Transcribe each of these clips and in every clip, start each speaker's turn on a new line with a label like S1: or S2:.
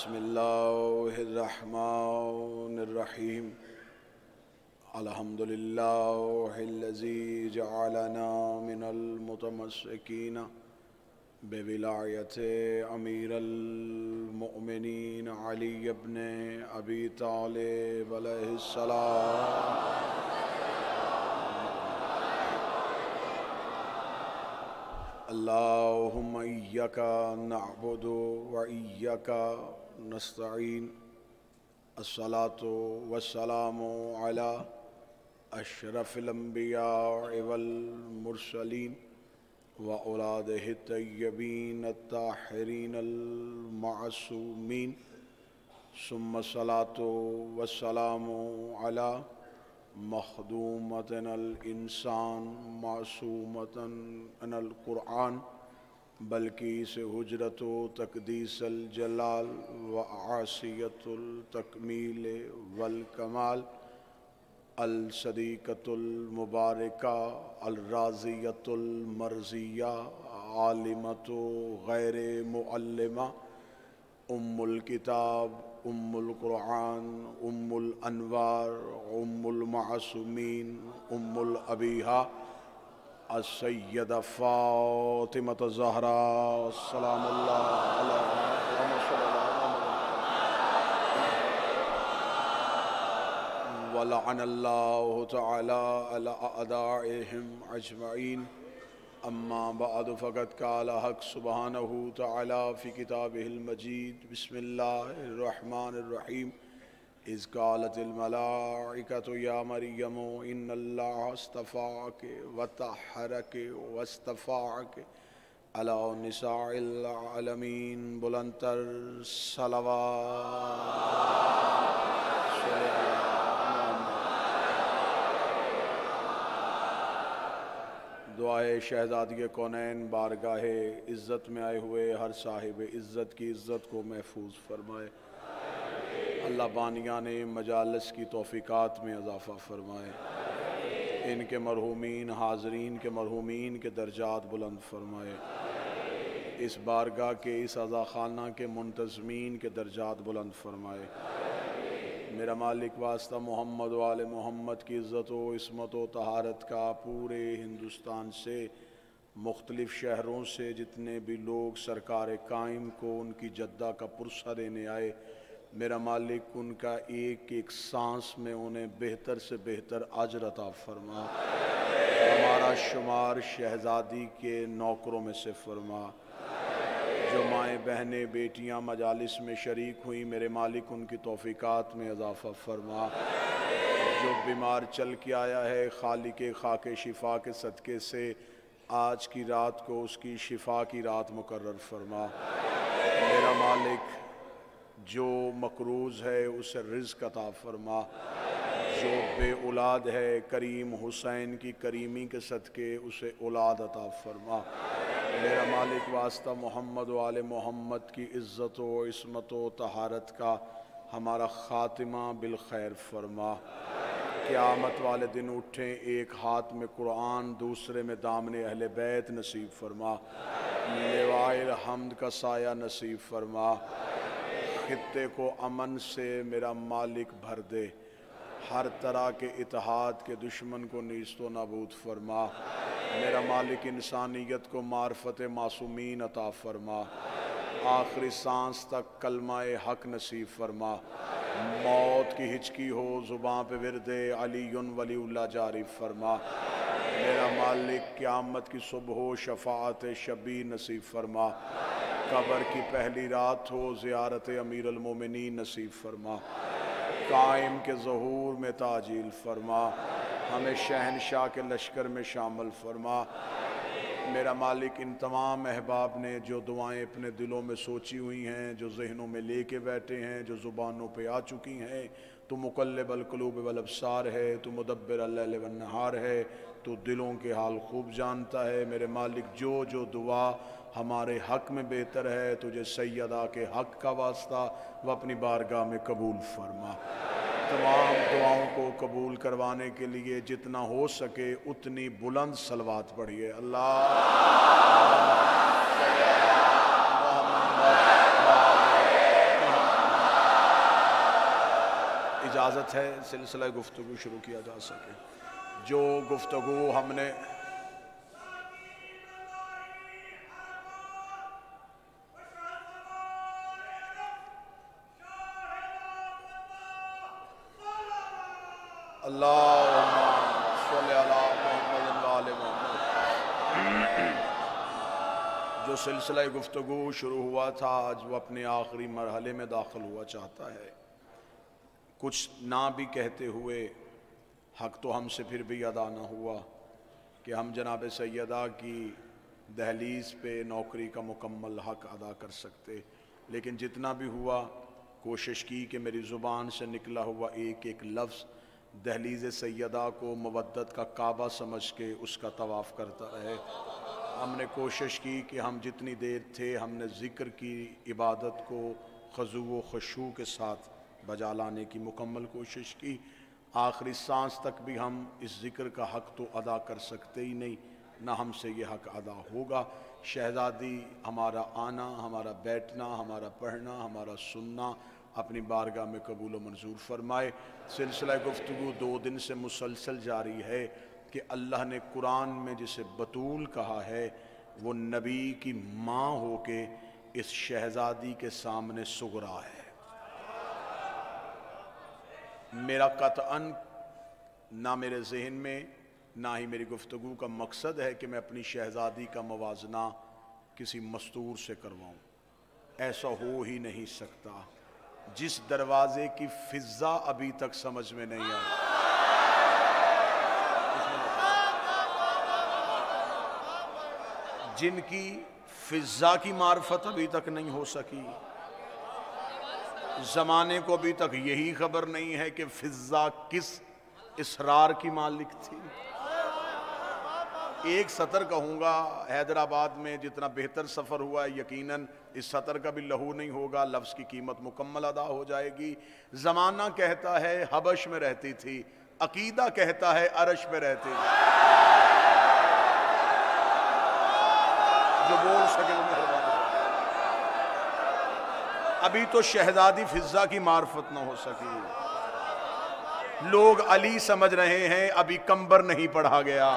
S1: बिस्मिल्लाहिर्रहमानिर्रहीम। अल्हम्दुलिल्लाहिल्लज़ी जअलना मिनल मुतमस्सिकीन बिविलायति अमीरुल मुअमिनीन अली इब्न अबी तालिब अलैहिस्सलाम। अल्लाहुम्मा इय्याका नअबुदु व इय्याका नस्तईन। अस्सलातु वस्सलामु अला अशरफिल अंबिया वल मुरसलीन व औलादिहि तय्यबीन अत्ताहिरीन अल मासूमीन। सुम्मा सलातु वस्सलामु अला मखदूमतन अल इंसान मासूमतन अनल कुरान बल्कि से हुजरतो तकदीसल जलाल व आसियतुल तकमील वल कमाल अल सदीक़तुल मुबारका अल राज़ियतुल मर्ज़िया आलिमतु गैर मुअल्लिमा उम्मुल किताब उम्मुल कुरान उम्मुल अनवार उम्मुल मासूमीन उम्मुल अबीहा अस्सय्यदा फ़ातिमा ज़हरा सलामुल्लाह अलैहा व लअनल्लाहु तआला अला अअदाइहिम अजमईन। अम्मा बअद फ़क़द क़ाल हक़ सुब्हानहु तआला फ़ी किताबिहिल मजीद। बिस्मिल्लाहिर्रहमानिर्रहीम। इज़ क़ालतिल मलाइकतु या मरियमु इन्नल्लाह अस्तफ़ाके व तहरके वस्तफ़ाके अला निसाइल आलमीन। बुलंदतर सलवात। दुआए शहज़ादी कौनैन बारगाहे इज़्ज़त में आए हुए हर साहिब इज़्ज़त की इज़्ज़त को महफूज फरमाए। अल्लाह बानियाने मजालिस की तौफ़ीक़ात में इज़ाफ़ा फरमाए। इनके मरहूमीन हाज़रीन के मरहूमीन के दर्जात बुलंद फरमाए। इस बारगाह के इस अज़ा ख़ाना के मुंतज़मीन के दर्जात बुलंद फरमाए। मेरा मालिक वास्ता मोहम्मद वाले मोहम्मद की इज़्ज़त व इस्मत व तहारत का पूरे हिंदुस्तान से मुख्तलिफ़ शहरों से जितने भी लोग सरकार कायम को उनकी जद्दा का पुरसा देने आए, मेरा मालिक उनका एक एक सांस में उन्हें बेहतर से बेहतर अजर अता फरमा। हमारा शुमार शहज़ादी के नौकरों में से फरमा। जो माएँ बहनें बेटियाँ मजालिस में शरीक हुई, मेरे मालिक उनकी तौफ़ीक़ात में इज़ाफ़ा फरमा। जो बीमार चल के आया है, खालिक़े खाके शिफा के सदक़े से आज की रात को उसकी शिफा की रात मुकर्रर फरमा। मेरा मालिक जो मकरूज़ है उसे रिज़्क़ अता फरमा। जो बे औलाद है, करीम हुसैन की करीमी के सदक़े उसे औलाद अता फरमा। मेरा मालिक वास्ता मोहम्मद वाले मोहम्मद की इज़्ज़त व इस्मत व तहारत का हमारा ख़ातिमा बिल खैर फरमा। क़यामत वाले दिन उठें एक हाथ में कुरान दूसरे में दामने अहले बैत नसीब फरमा। लिवाइल हम्द का साया नसीब फरमा। खित्ते को अमन से मेरा मालिक भर दे। हर तरह के इत्तेहाद के दुश्मन को नीस्तो नाबूद फरमा। मेरा मालिक इंसानियत को मार्फत मासूमीन अता फरमा। आखिरी सांस तक कलमाए हक नसीब फरमा। मौत की हिचकी हो ज़ुबां पे विरदे अलीयुन वलीउल्लाह जारी फरमा। मेरा मालिक क़यामत की सुबह हो शफ़ाअत शबी नसीब फरमा। कब्र की पहली रात हो ज़ियारत अमीरुल मोमिनीन नसीब फरमा। कायम के ज़हूर में ताजील फरमा। हमें शहनशाह के लश्कर में शामिल फरमा। मेरा मालिक इन तमाम अहबाब ने जो दुआएं अपने दिलों में सोची हुई हैं, जो जहनों में लेके बैठे हैं, जो ज़ुबानों पे आ चुकी हैं, तो मुक़ल्लिबल क़ुलूब वल अब्सार है, तो मुदब्बिरल लैल वन नहार है, तो दिलों के हाल खूब जानता है। मेरे मालिक जो जो दुआ हमारे हक़ में बेहतर है, तुझे सैयदा के हक़ का वास्ता वह अपनी बारगाह में कबूल फरमा। तमाम दुआओं को कबूल करवाने के लिए जितना हो सके उतनी बुलंद सलवात पढ़िए। अल्लाह इजाज़त है सिलसिला गुफ्तगू शुरू किया जा सके। जो गुफ्तगू हमने जो सिलसिला गुफ्तगू शुरू हुआ था आज वो अपने आखिरी मरहले में दाखिल हुआ चाहता है। कुछ ना भी कहते हुए हक़ तो हमसे फिर भी अदा ना हुआ कि हम जनाब सैयदा की दहलीज़ पे नौकरी का मुकम्मल हक़ अदा कर सकते, लेकिन जितना भी हुआ कोशिश की कि मेरी ज़ुबान से निकला हुआ एक एक लफ्ज़ दहलीज़ सैयदा को मवद्दत का काबा समझ के उसका तवाफ़ करता रहे। हमने कोशिश की कि हम जितनी देर थे हमने ज़िक्र की इबादत को ख़ुज़ू व ख़ुशू के साथ बजा लाने की मुकम्मल कोशिश की। आखिरी सांस तक भी हम इस ज़िक्र का हक़ तो अदा कर सकते ही नहीं, ना हमसे ये हक़ अदा होगा। शहज़ादी हमारा आना, हमारा बैठना, हमारा पढ़ना, हमारा सुनना अपनी बारगाह में कबूल व मंजूर फरमाए। सिलसिला गुफ्तगू 2 दिन से मुसलसल जारी है कि अल्लाह ने कुरान में जिसे बतूल कहा है वो नबी की माँ हो के इस शहज़ादी के सामने सुगरा है। मेरा कतअन ना मेरे जहन में ना ही मेरी गुफ्तगू का मकसद है कि मैं अपनी शहज़ादी का मवाजना किसी मस्तूर से करवाऊँ, ऐसा हो ही नहीं सकता। जिस दरवाजे की फिजा अभी तक समझ में नहीं आई, जिनकी फिजा की मार्फत अभी तक नहीं हो सकी, ज़माने को अभी तक यही खबर नहीं है कि फिजा किस इसरार की मालिक थी। एक सतर कहूँगा, हैदराबाद में जितना बेहतर सफ़र हुआ है यकीनन इस सतर का भी लहू नहीं होगा, लफ्ज़ की कीमत मुकम्मल अदा हो जाएगी। ज़माना कहता है हबश में रहती थी, अकीदा कहता है अरश में रहती थी। जो बोल सके वो मेहरबानी। अभी तो शहजादी फिजा की मार्फत न हो सकी। लोग अली समझ रहे हैं, अभी कंबर नहीं पढ़ा गया।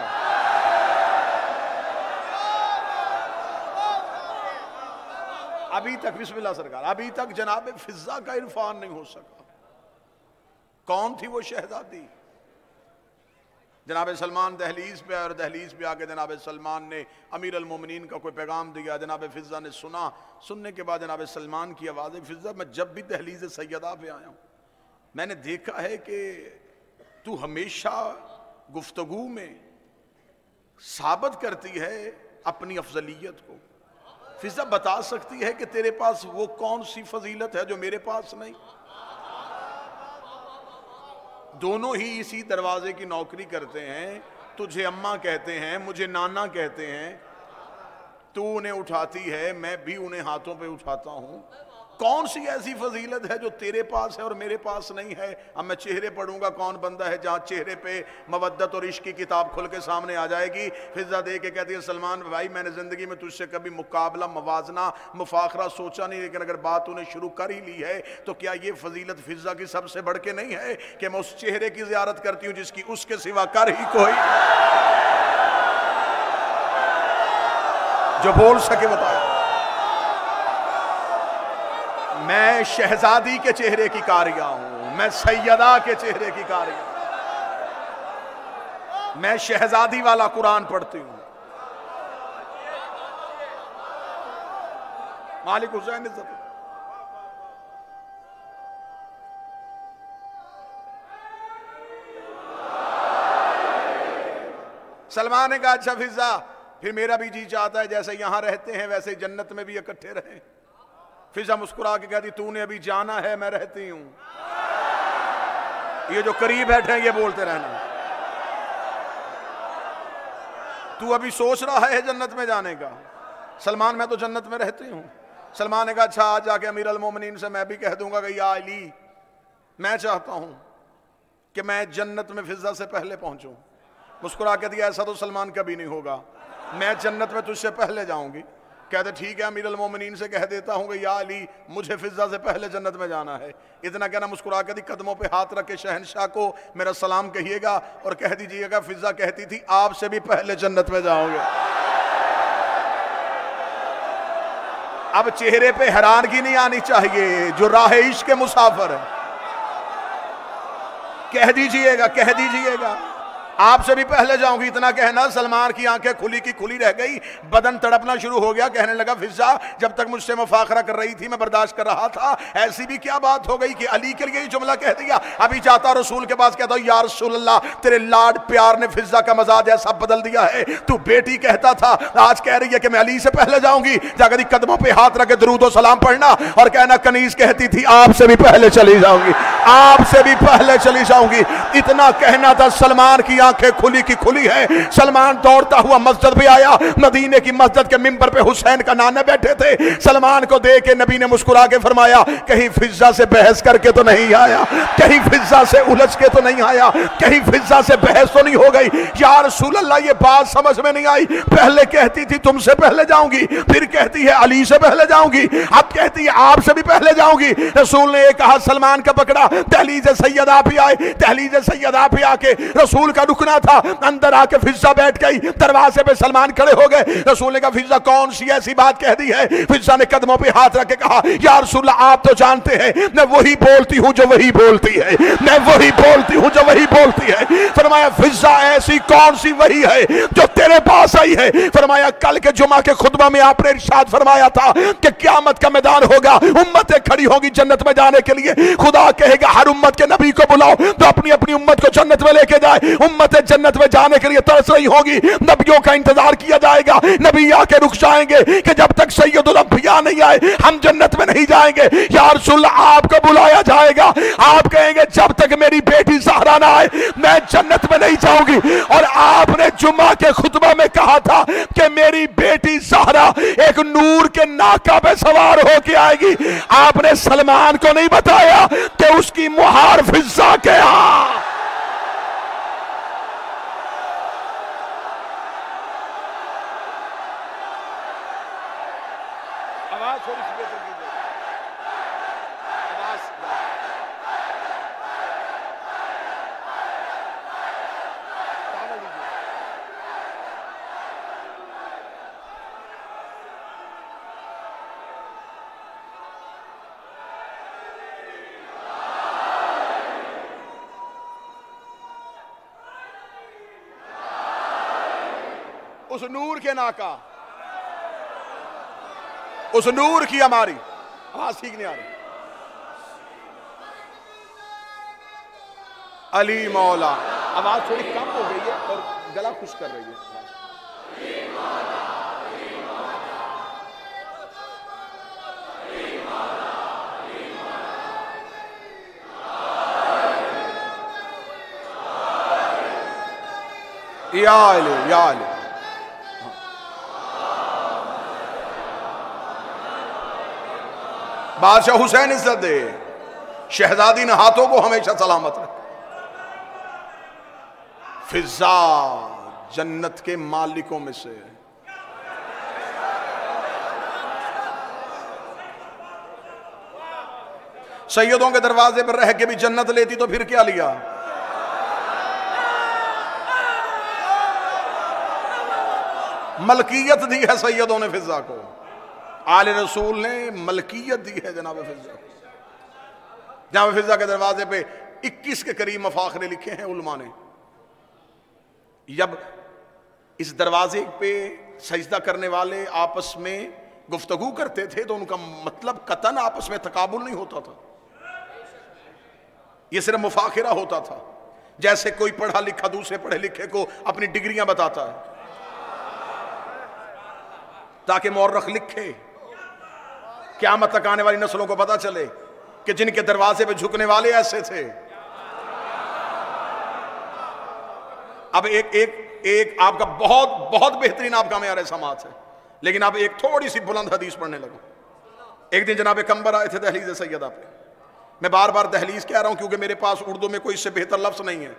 S1: अभी तक बिस्मिल्लाह सरकार, अभी तक जनाब फिजा का इरफान नहीं हो सका। कौन थी वो शहजादी? जनाब सलमान दहलीज पे और दहलीज पे आके जनाब सलमान ने अमीर अल मोमिनीन का कोई पैगाम दिया। जनाब फिजा ने सुना, सुनने के बाद जनाब सलमान की आवाज़, फिजा मैं जब भी दहलीज सैयदा पे आया हूँ मैंने देखा है कि तू हमेशा गुफ्तगू में साबित करती है अपनी अफजलियत को। फिजा बता सकती है कि तेरे पास वो कौन सी फजीलत है जो मेरे पास नहीं? दोनों ही इसी दरवाजे की नौकरी करते हैं। तुझे अम्मा कहते हैं, मुझे नाना कहते हैं। तू उन्हें उठाती है, मैं भी उन्हें हाथों पे उठाता हूं। कौन सी ऐसी फजीलत है जो तेरे पास है और मेरे पास नहीं है? अब मैं चेहरे पढ़ूंगा, कौन बंदा है जहां चेहरे पे मवद्दत और इश्क की किताब खुल के सामने आ जाएगी। फिजा दे के कहती है, सलमान भाई मैंने जिंदगी में तुझसे कभी मुकाबला, मवाजना, मुफाखरा सोचा नहीं, लेकिन अगर बात तूने शुरू कर ही ली है तो क्या ये फजीलत फिजा की सबसे बढ़ के नहीं है कि मैं उस चेहरे की जियारत करती हूँ जिसकी उसके सिवा कर ही कोई। जो बोल सके बताए। मैं शहजादी के चेहरे की कारिया हूं, मैं सैयदा के चेहरे की कारिया, मैं शहजादी वाला कुरान पढ़ती हूं। मालिक हुसैन इज्जत। सलमान ने कहा, अच्छा फिजा फिर मेरा भी जी चाहता है जैसे यहां रहते हैं वैसे जन्नत में भी इकट्ठे रहें। फिजा मुस्कुरा के कहती, तूने अभी जाना है, मैं रहती हूं। ये जो करीब बैठे हैं ये बोलते रहना। तू अभी सोच रहा है जन्नत में जाने का? सलमान मैं तो जन्नत में रहती हूं। सलमान ने कहा, अच्छा आज जाके अमीर अल मोमिनीन से मैं भी कह दूंगा कि या अली, मैं चाहता हूं कि मैं जन्नत में फिजा से पहले पहुंचूं। मुस्कुरा के दिया, ऐसा तो सलमान कभी नहीं होगा, मैं जन्नत में तुझसे पहले जाऊंगी। कहते ठीक है, अमीर अल मोमिनीन से कह देता हूँ कि या अली मुझे फिजा से पहले जन्नत में जाना है। इतना कहना, मुस्कुरा के दी कदमों पे हाथ रख के शहनशाह को मेरा सलाम कहिएगा और कह दीजिएगा फिजा कहती थी आपसे भी पहले जन्नत में जाओगे। अब चेहरे पे हैरानगी नहीं आनी चाहिए, जो राह इश्क के मुसाफिर है। कह दीजिएगा, कह दीजिएगा आपसे भी पहले जाऊंगी। इतना कहना, सलमान की आंखें खुली की खुली रह गई, बदन तड़पना शुरू हो गया। कहने लगा फिजा जब तक मुझसे मुफाखरा कर रही थी मैं बर्दाश्त कर रहा था, ऐसी भी क्या बात हो गई कि अली के लिए जुमला कह दिया। अभी जाता रसूल के पास कहता हूं या रसूल अल्लाह, तेरे लाड प्यार ने फिजा का मजाज ऐसा बदल दिया है, तू बेटी कहता था आज कह रही है कि मैं अली से पहले जाऊंगी। जाकर कदमों पर हाथ रख के दरूद और सलाम पढ़ना और कहना कनीज कहती थी आपसे भी पहले चली जाऊंगी, आपसे भी पहले चली जाऊंगी। इतना कहना था, सलमान की आंखें खुली की खुली है। सलमान दौड़ता हुआ मस्जिद पे आया। मदीने की मस्जिद के मिंबर पे हुसैन का नाना बैठे थे। सलमान को देख के नबी ने मुस्कुरा के फरमाया कहीं फिजा से बहस करके तो नहीं आया, कहीं फिजा से उलझ के तो नहीं आया, कहीं फिजा से बहस तो नहीं हो गई। या रसूल अल्लाह ये बात समझ में नहीं आई, पहले कहती थी तुमसे पहले जाऊंगी, फिर कहती है अली से पहले जाऊंगी, अब कहती है आपसे भी पहले जाऊंगी। रसूल ने एक हाथ सलमान का पकड़ा, दहलीज सैयदा पे आए। दहलीज सैयदा पे आके रसूल का रुकना था, अंदर आके फिजा बैठ गई। दरवाजे पे सलमान खड़े हो गए। रसूल ने कहा फिजा कौन सी ऐसी बात कह दी है? फिजा ने कदमों पे हाथ रख के कहा या रसूल आप तो जानते हैं मैं वही बोलती हूं जो वही बोलती है, मैं वही बोलती हूं जो वही बोलती है। फरमाया फिजा ऐसी कौन सी वही है जो तेरे पास आई है? फरमाया कल के जुमा के खुतबा में आपने इरशाद फरमाया था कि क़यामत का मैदान होगा, उम्मतें खड़ी होगी जन्नत में जाने के लिए। खुदा कहेगा हर उम्मत के नबी को बुलाओ तो अपनी अपनी उम्मत को जन्नत में लेके जाए। उम्मतें जन्नत में जाने के लिए तरस रही होगी, नबियों का इंतजार किया जाएगा। नबी आके रुक जाएंगे कि जब तक सैयदुल अंबिया नहीं आए हम जन्नत में नहीं जाएंगे। या रसूल आपको बुलाया जाएगा, आप कहेंगे जब तक मेरी बेटी ज़हरा ना आए मैं जन्नत में नहीं जाऊंगी। और आपने जुम्मा के खुतबा में कहा था कि मेरी बेटी ज़हरा एक नूर के नाका पे सवार होके आएगी। आपने सलमान को नहीं बताया कि उसकी मुहार फिजा के उस नूर के नाका, उस नूर की हमारी आवाज ठीक नहीं आ रही। अली मौला, आवाज थोड़ी कम हो गई है और गला खुश कर रही है। या अली, या अली। बादशाह हुसैन इज्जत दे, शहजादी ने हाथों को हमेशा सलामत रखे। फिजा जन्नत के मालिकों में से सैयदों के दरवाजे पर रह के भी जन्नत लेती तो फिर क्या लिया? मलकियत दी है सैयदों ने फिजा को, आले रसूल ने मलकियत दी है जनाब फिजा। जनाब फिजा के दरवाजे पे 21 के करीब मफाखरे लिखे हैं उलमा ने। जब इस दरवाजे पे सजदा करने वाले आपस में गुफ्तगू करते थे तो उनका मतलब कतन आपस में तकाबुल नहीं होता था, यह सिर्फ मुफाखरा होता था। जैसे कोई पढ़ा लिखा दूसरे पढ़े लिखे को अपनी डिग्रियां बताता है ताकि मौरख लिखे, क़यामत तक आने वाली नस्लों को पता चले कि जिनके दरवाजे पे झुकने वाले ऐसे थे। अब एक आपका बहुत बहुत बेहतरीन आपका मेयार समाज है, लेकिन अब एक थोड़ी सी बुलंद हदीस पढ़ने लगा। एक दिन जनाब कंबर आए थे दहलीज सैयदा पे। मैं बार बार दहलीज कह रहा हूं क्योंकि मेरे पास उर्दू में कोई इससे बेहतर लफ्ज नहीं है,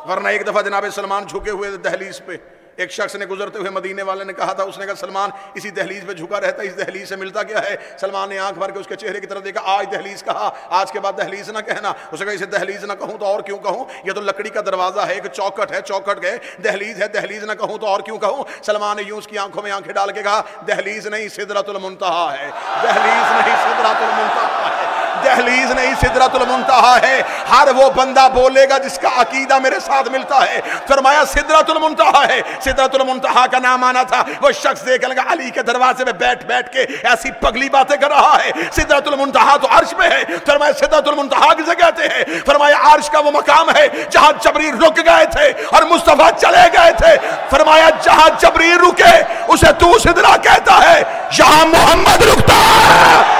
S1: वरना एक दफा जनाब सलमान झुके हुए थे दहलीज पे। एक शख्स ने गुजरते हुए मदीने वाले ने कहा था, उसने कहा सलमान इसी दहलीज पे झुका रहता है, इस दहलीज से मिलता क्या है? सलमान ने आंख भर के उसके चेहरे की तरफ देखा, आज दहलीज कहा, आज के बाद दहलीज ना कहना। उसने कहा इसे दहलीज ना कहूं तो और क्यों कहूं, यह तो लकड़ी का दरवाजा है, एक चौखट है, चौखट गए, दहलीज है, दहलीज ना कहूं तो और क्यों कहूं? सलमान ने यूं उसकी आंखों में आंखें डाल के कहा, दहलीज नहीं सिदरतुल मुंतहा है, दहलीज नहीं सिदरतुल मुंतहा है, दहलीज नहीं सिदरतुल मुंतहा है। हर वो बंदा बोलेगा जिसका अकीदा मेरे साथ मिलता है। फरमाया सिदरतुल मुंतहा है। सिदरतुल मुंतहा का नाम आना था, वो शख्स देखने लगा अली के दरवाजे में बैठ बैठ के ऐसी पगली बातें कर रहा है। सिदरतुल मुंतहा तो अर्श पे है। फरमाया सिदरतुल मुंतहा किसे कहते हैं? फरमाया अर्श का वो मकाम है जहां जबरील रुक गए थे और मुस्तफा चले गए थे। फरमाया जहां जबरील रुके उसे तू सिदरा कहता है, जहां मोहम्मद रुकता है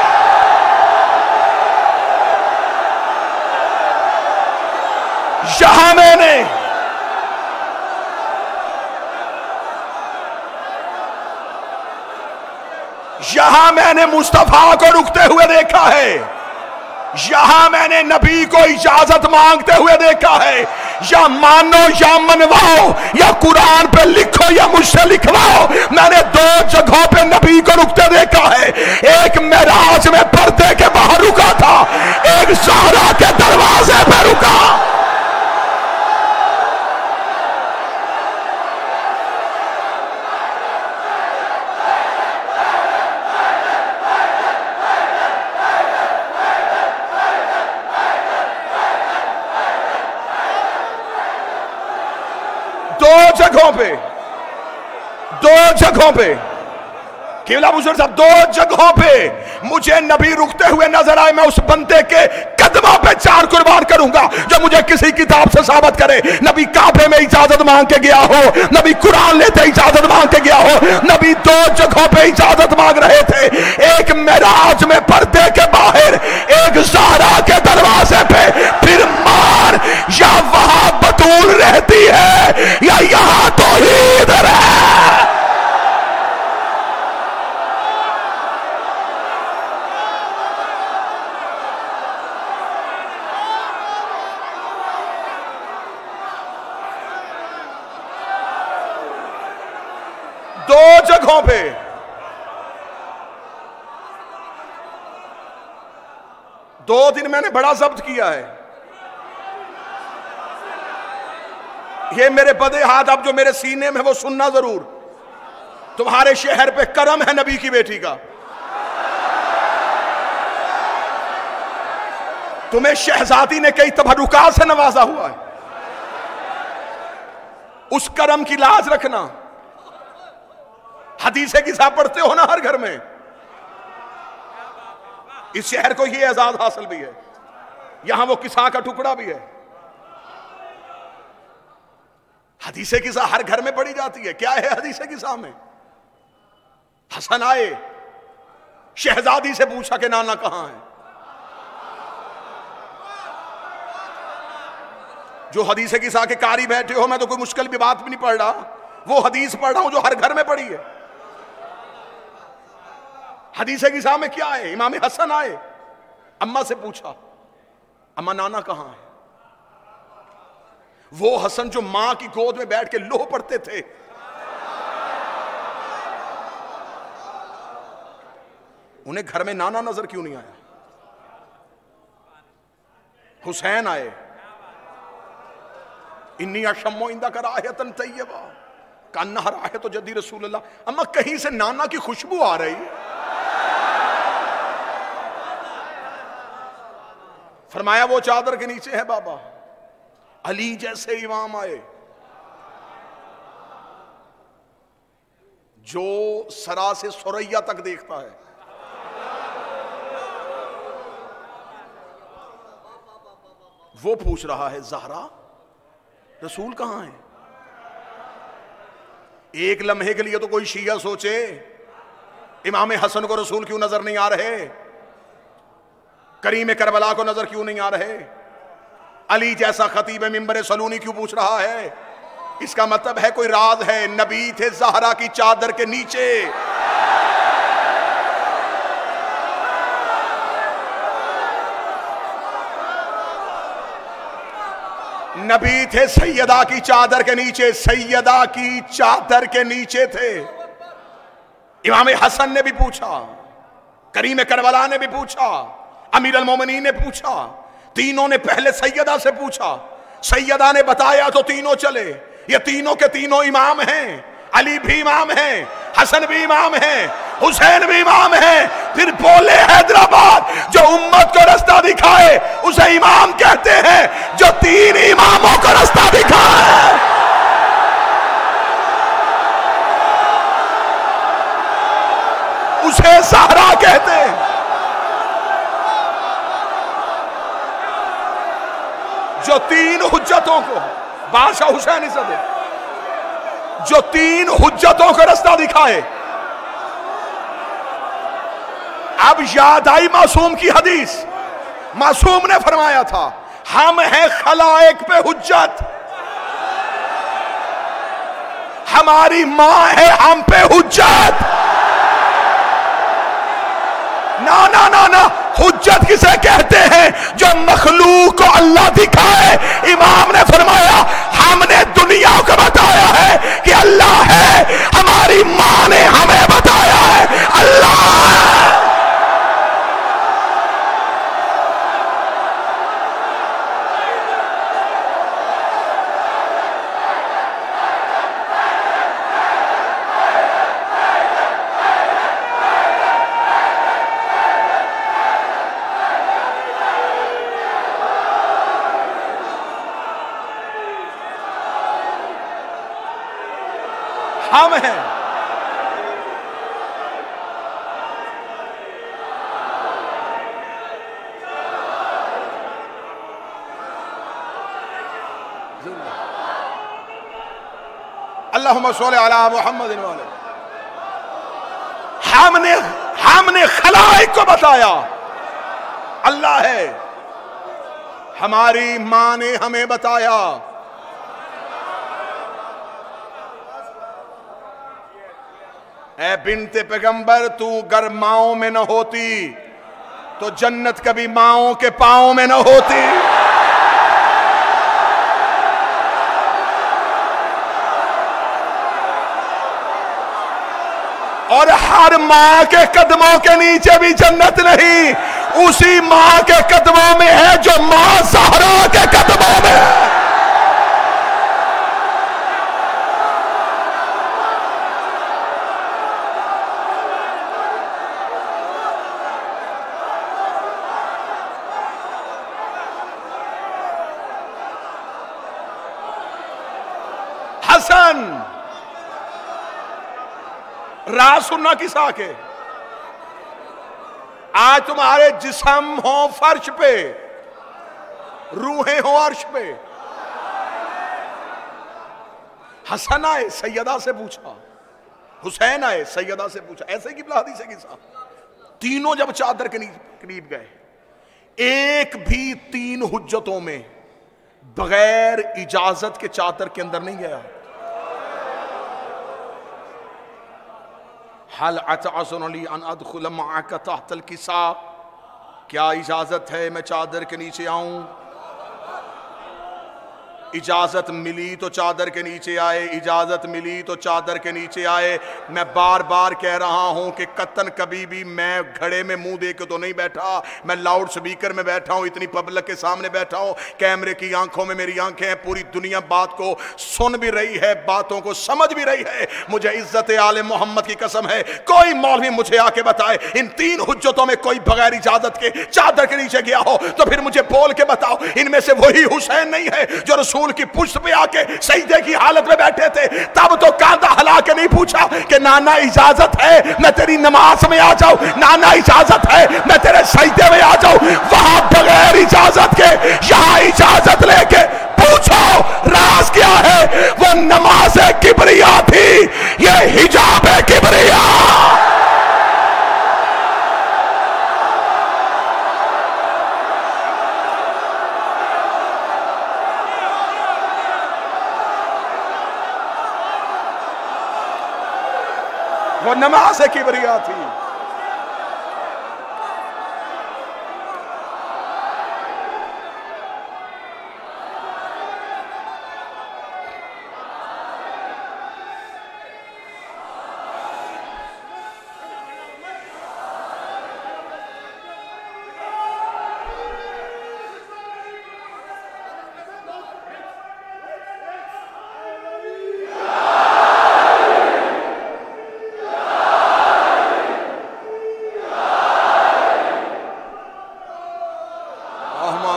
S1: यहां मैंने मुस्तफा को रुकते हुए देखा है, यहां मैंने नबी को इजाजत मांगते हुए देखा है। या मानो या मनवाओ, या कुरान पे लिखो या मुझसे लिखवाओ, मैंने दो जगहों पे नबी को रुकते देखा है। एक मेराज में पर्दे के बाहर रुका था, एक ज़हरा के दरवाजे पे रुका। दो जगहों पे केवला बुजुर्ग साहब, दो जगहों पे मुझे नबी रुकते हुए नजर आए। मैं उस बंदे के कदमों पे चार कुर्बान करूंगा जो मुझे किसी किताब से साबित करे। नबी काबे में इजाजत मांग के गया हो, नबी कुरान लेते इजाजत मांग के गया हो। नबी दो जगहों पे इजाजत मांग रहे थे, एक मेराज में पर्दे के बाहर, एक ज़हरा के दरवाजे पे। फिर मार, या वहां बतूल रहती है या यहां तौहीद है। दो जगहों पे दो दिन मैंने बड़ा जब्त किया है। ये मेरे बदे हाथ अब जो मेरे सीने में, वो सुनना जरूर। तुम्हारे शहर पे करम है नबी की बेटी का। तुम्हें शहजादी ने कई तबरुकात से नवाजा हुआ है, उस करम की लाज रखना। हदीसे की साहब पढ़ते हो ना हर घर में। इस शहर को ये एजाज हासिल भी है, यहां वो किसा का टुकड़ा भी है। हदीसे किसा हर घर में पढ़ी जाती है। क्या है हदीसे किसा में? हसन आए, शहजादी से पूछा कि नाना कहां है। जो हदीसे किसा के कारी बैठे हो, मैं तो कोई मुश्किल भी बात भी नहीं पढ़ रहा, वो हदीस पढ़ रहा हूं जो हर घर में पढ़ी है। हदीसे किसा में क्या है? इमाम हसन आए, अम्मा से पूछा, अम्मा नाना कहां है? वो हसन जो मां की गोद में बैठ के लोह पढ़ते थे। उन्हें घर में नाना नजर क्यों नहीं आया? हुसैन आए, इन्नी अशम्मो इंदा कर आयतन तैयबा कान्ना हर आयत तो जद्दी रसूलुल्लाह। अम्मा कहीं से नाना की खुशबू आ रही। फरमाया वो चादर के नीचे है बाबा। अली जैसे इमाम आए जो सरा से सुरैया तक देखता है। वो पूछ रहा है ज़हरा रसूल कहां है? एक लम्हे के लिए तो कोई शिया सोचे इमाम हसन को रसूल क्यों नजर नहीं आ रहे, करीम करबला को नजर क्यों नहीं आ रहे, अली जैसा खतीब मिंबर सलूनी क्यों पूछ रहा है? इसका मतलब है कोई राज है। नबी थे ज़हरा की चादर के नीचे। नबी थे सैयदा की चादर के नीचे, सैयदा की चादर के नीचे थे। इमाम हसन ने भी पूछा, करीम करबला ने भी पूछा, अमीर अल मोमिनीन ने पूछा, तीनों ने पहले सैयदा से पूछा। सैयदा ने बताया तो तीनों चले। ये तीनों के तीनों इमाम हैं। अली भी इमाम हैं, हसन भी इमाम हैं, हुसैन भी इमाम हैं। फिर बोले हैदराबाद जो उम्मत को रास्ता दिखाए उसे इमाम कहते हैं, जो तीन इमामों को रास्ता दिखाए उसे सहरा कहते हैं। जो तीन हुज्जतों को, बादशाह हुसैन इज़्ज़त, जो तीन हुज्जतों को रास्ता दिखाए। अब याद आई मासूम की हदीस। मासूम ने फरमाया था, हम हैं खलाइक पे हुज्जत, हमारी मां है हम पे हुज्जत। ना ना ना ना, हुज्जत किसे कहते हैं? जो मखलूक को अल्लाह दिखाए। इमाम ने फरमाया, हमने दुनिया को बताया है कि अल्लाह है, हमारी मां ने हमें बताया है अल्लाह है। हम हैं। अल्लाहुम्मा सल्ली अला मुहम्मद वाले। हमने खलाइक को बताया अल्लाह है, हमारी मां ने हमें बताया। ऐ बिन्ते पैगंबर, तू गर माओं में न होती तो जन्नत कभी माओं के पांव में न होती। और हर मां के कदमों के नीचे भी जन्नत नहीं, उसी मां के कदमों में है जो मां ज़हरा के कदमों में है। हसन, राज सुनना किस आके? आज तुम्हारे जिस्म हो फर्श पे, रूहें हो अर्श पे। हसन आए, सैयदा से पूछा, हुसैन आए, सैयदा से पूछा। ऐसे की हदीस है किसा। तीनों जब चादर के करीब गए, एक भी तीन हुज्जतों में बगैर इजाजत के चादर के अंदर नहीं गया। हल अतअज़ुनी अन अदखुल मअक तहतल किसा, क्या इजाजत है मैं चादर के नीचे आऊं? इजाजत मिली तो चादर के नीचे आए, इजाजत मिली तो चादर के नीचे आए। मैं बार बार कह रहा हूं कि कतन कभी भी मैं घड़े में मुंह दे के तो नहीं बैठा, मैं लाउड स्पीकर में बैठा हूं, इतनी पब्लिक के सामने बैठा हूं, कैमरे की आंखों में मेरी आंखें हैं, पूरी दुनिया बात को सुन भी रही है, बातों को समझ भी रही है। मुझे इज्जत आले मोहम्मद की कसम है, कोई मौलवी मुझे आके बताए इन तीन हुज्जतों में कोई बगैर इजाजत के चादर के नीचे गया हो तो फिर मुझे बोल के बताओ, इनमें से वही हुसैन नहीं है जो रसूल की पुष्ट पे आके सजदे की हालत में बैठे थे? तब तो कांधा हला के नहीं पूछा कि नाना इजाजत है मैं तेरी नमाज में आ जाऊं, नाना इजाजत है मैं तेरे सजदे में आ जाऊं। वहां बगैर इजाजत के, यहां इजाजत लेके पूछो राज क्या है? वो नमाज किबरिया थी, ये हिजाब किबरिया। वो नमाज किबरिया थी।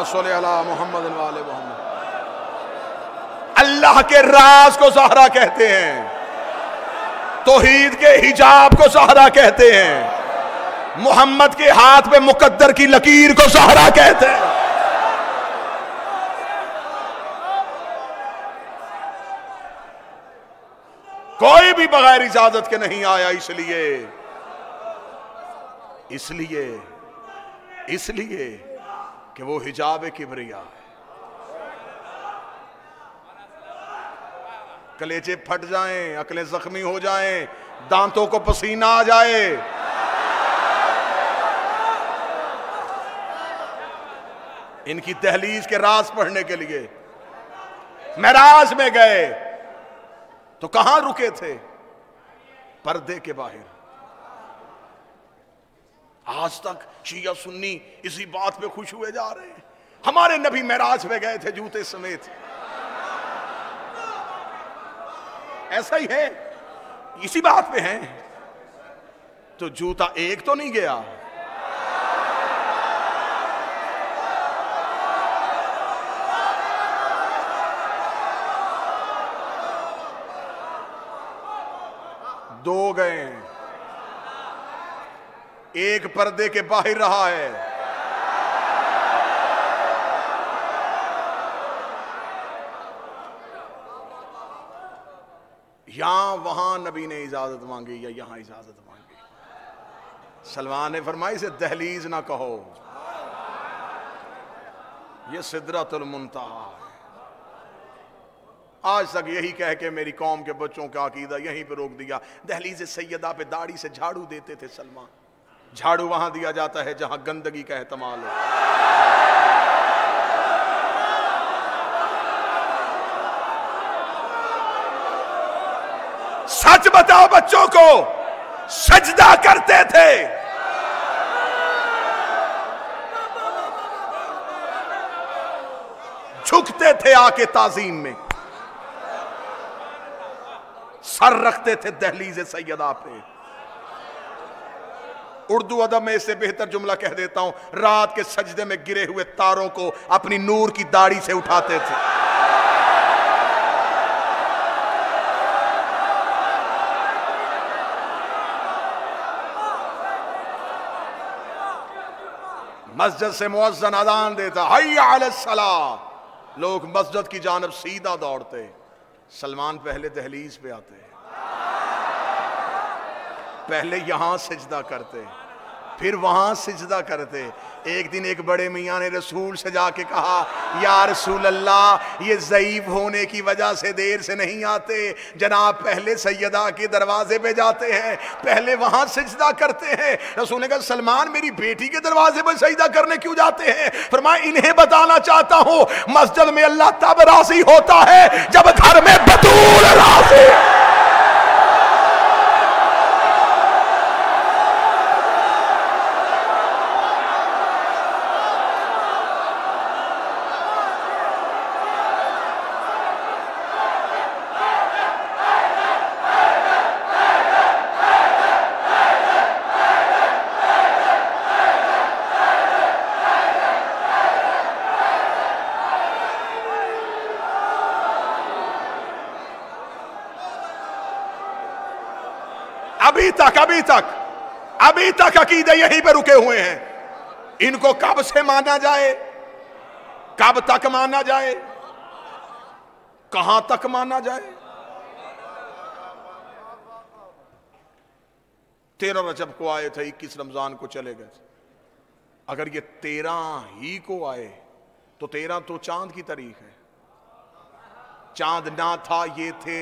S1: अल्लाहुम्मा सल्ली अला मुहम्मद व आले मुहम्मद। अल्लाह के राज को ज़हरा कहते हैं, तौहीद के हिजाब को ज़हरा कहते हैं, मोहम्मद के हाथ में मुकद्दर की लकीर को ज़हरा कहते हैं। कोई भी बगैर इजाजत के नहीं आया, इसलिए कि वो हिजाब किबरिया है। कलेजे फट जाएं, अकलें जख्मी हो जाएं, दांतों को पसीना आ जाए, इनकी दहलीज के राज पढ़ने के लिए मेराज में गए तो कहां रुके थे? पर्दे के बाहर। आज तक शिया सुन्नी इसी बात पे खुश हुए जा रहे हैं, हमारे नबी मेराज में गए थे जूते समेत। ऐसा ही है, इसी बात पे हैं। तो जूता एक तो नहीं गया, दो गए, एक पर्दे के बाहर रहा है। यहां वहां नबी ने इजाजत मांगी या यहां इजाजत मांगी। सलमान ने फरमाया इसे दहलीज ना कहो, ये सिदरतुल मुंतहा है। आज तक यही कह के मेरी कौम के बच्चों का अकीदा यहीं पे रोक दिया। दहलीज सैयदा पे दाढ़ी से झाड़ू देते थे सलमान। झाड़ू वहां दिया जाता है जहां गंदगी का एहतमाल हो। सच बताओ, बच्चों को सजदा करते थे, झुकते थे आके ताजीम में, सर रखते थे दहलीज सैयदा पे। उर्दू अदब में इससे बेहतर जुमला कह देता हूं, रात के सजदे में गिरे हुए तारों को अपनी नूर की दाढ़ी से उठाते थे। मस्जिद से मुअज्जिन अज़ान देता, हय्या अलस सलाह, लोग मस्जिद की जानब सीधा दौड़ते। सलमान पहले दहलीज पे आते, पहले यहां सिजदा करते, फिर वहां सिजदा करते। एक दिन एक बड़े मियाँ ने रसूल से जाके कहा, या रसूल अल्लाह, ये ज़ईफ होने की वजह से देर से नहीं आते, जनाब पहले सैयदा के दरवाजे पे जाते हैं, पहले वहां सिजदा करते हैं। रसूल ने कहा, सलमान मेरी बेटी के दरवाजे पर सजदा करने क्यों जाते हैं? फरमाया, इन्हें बताना चाहता हूं, मस्जिद में अल्लाह तब राज़ी होता है जब घर में बतूल राज़ी। अभी तक अकीदे यहीं पे रुके हुए हैं। इनको कब से माना जाए, कब तक माना जाए, कहां तक माना जाए? 13 रजब को आए थे, 21 रमजान को चले गए। अगर ये 13 ही को आए तो 13 तो चांद की तारीख है। चांद ना था, ये थे।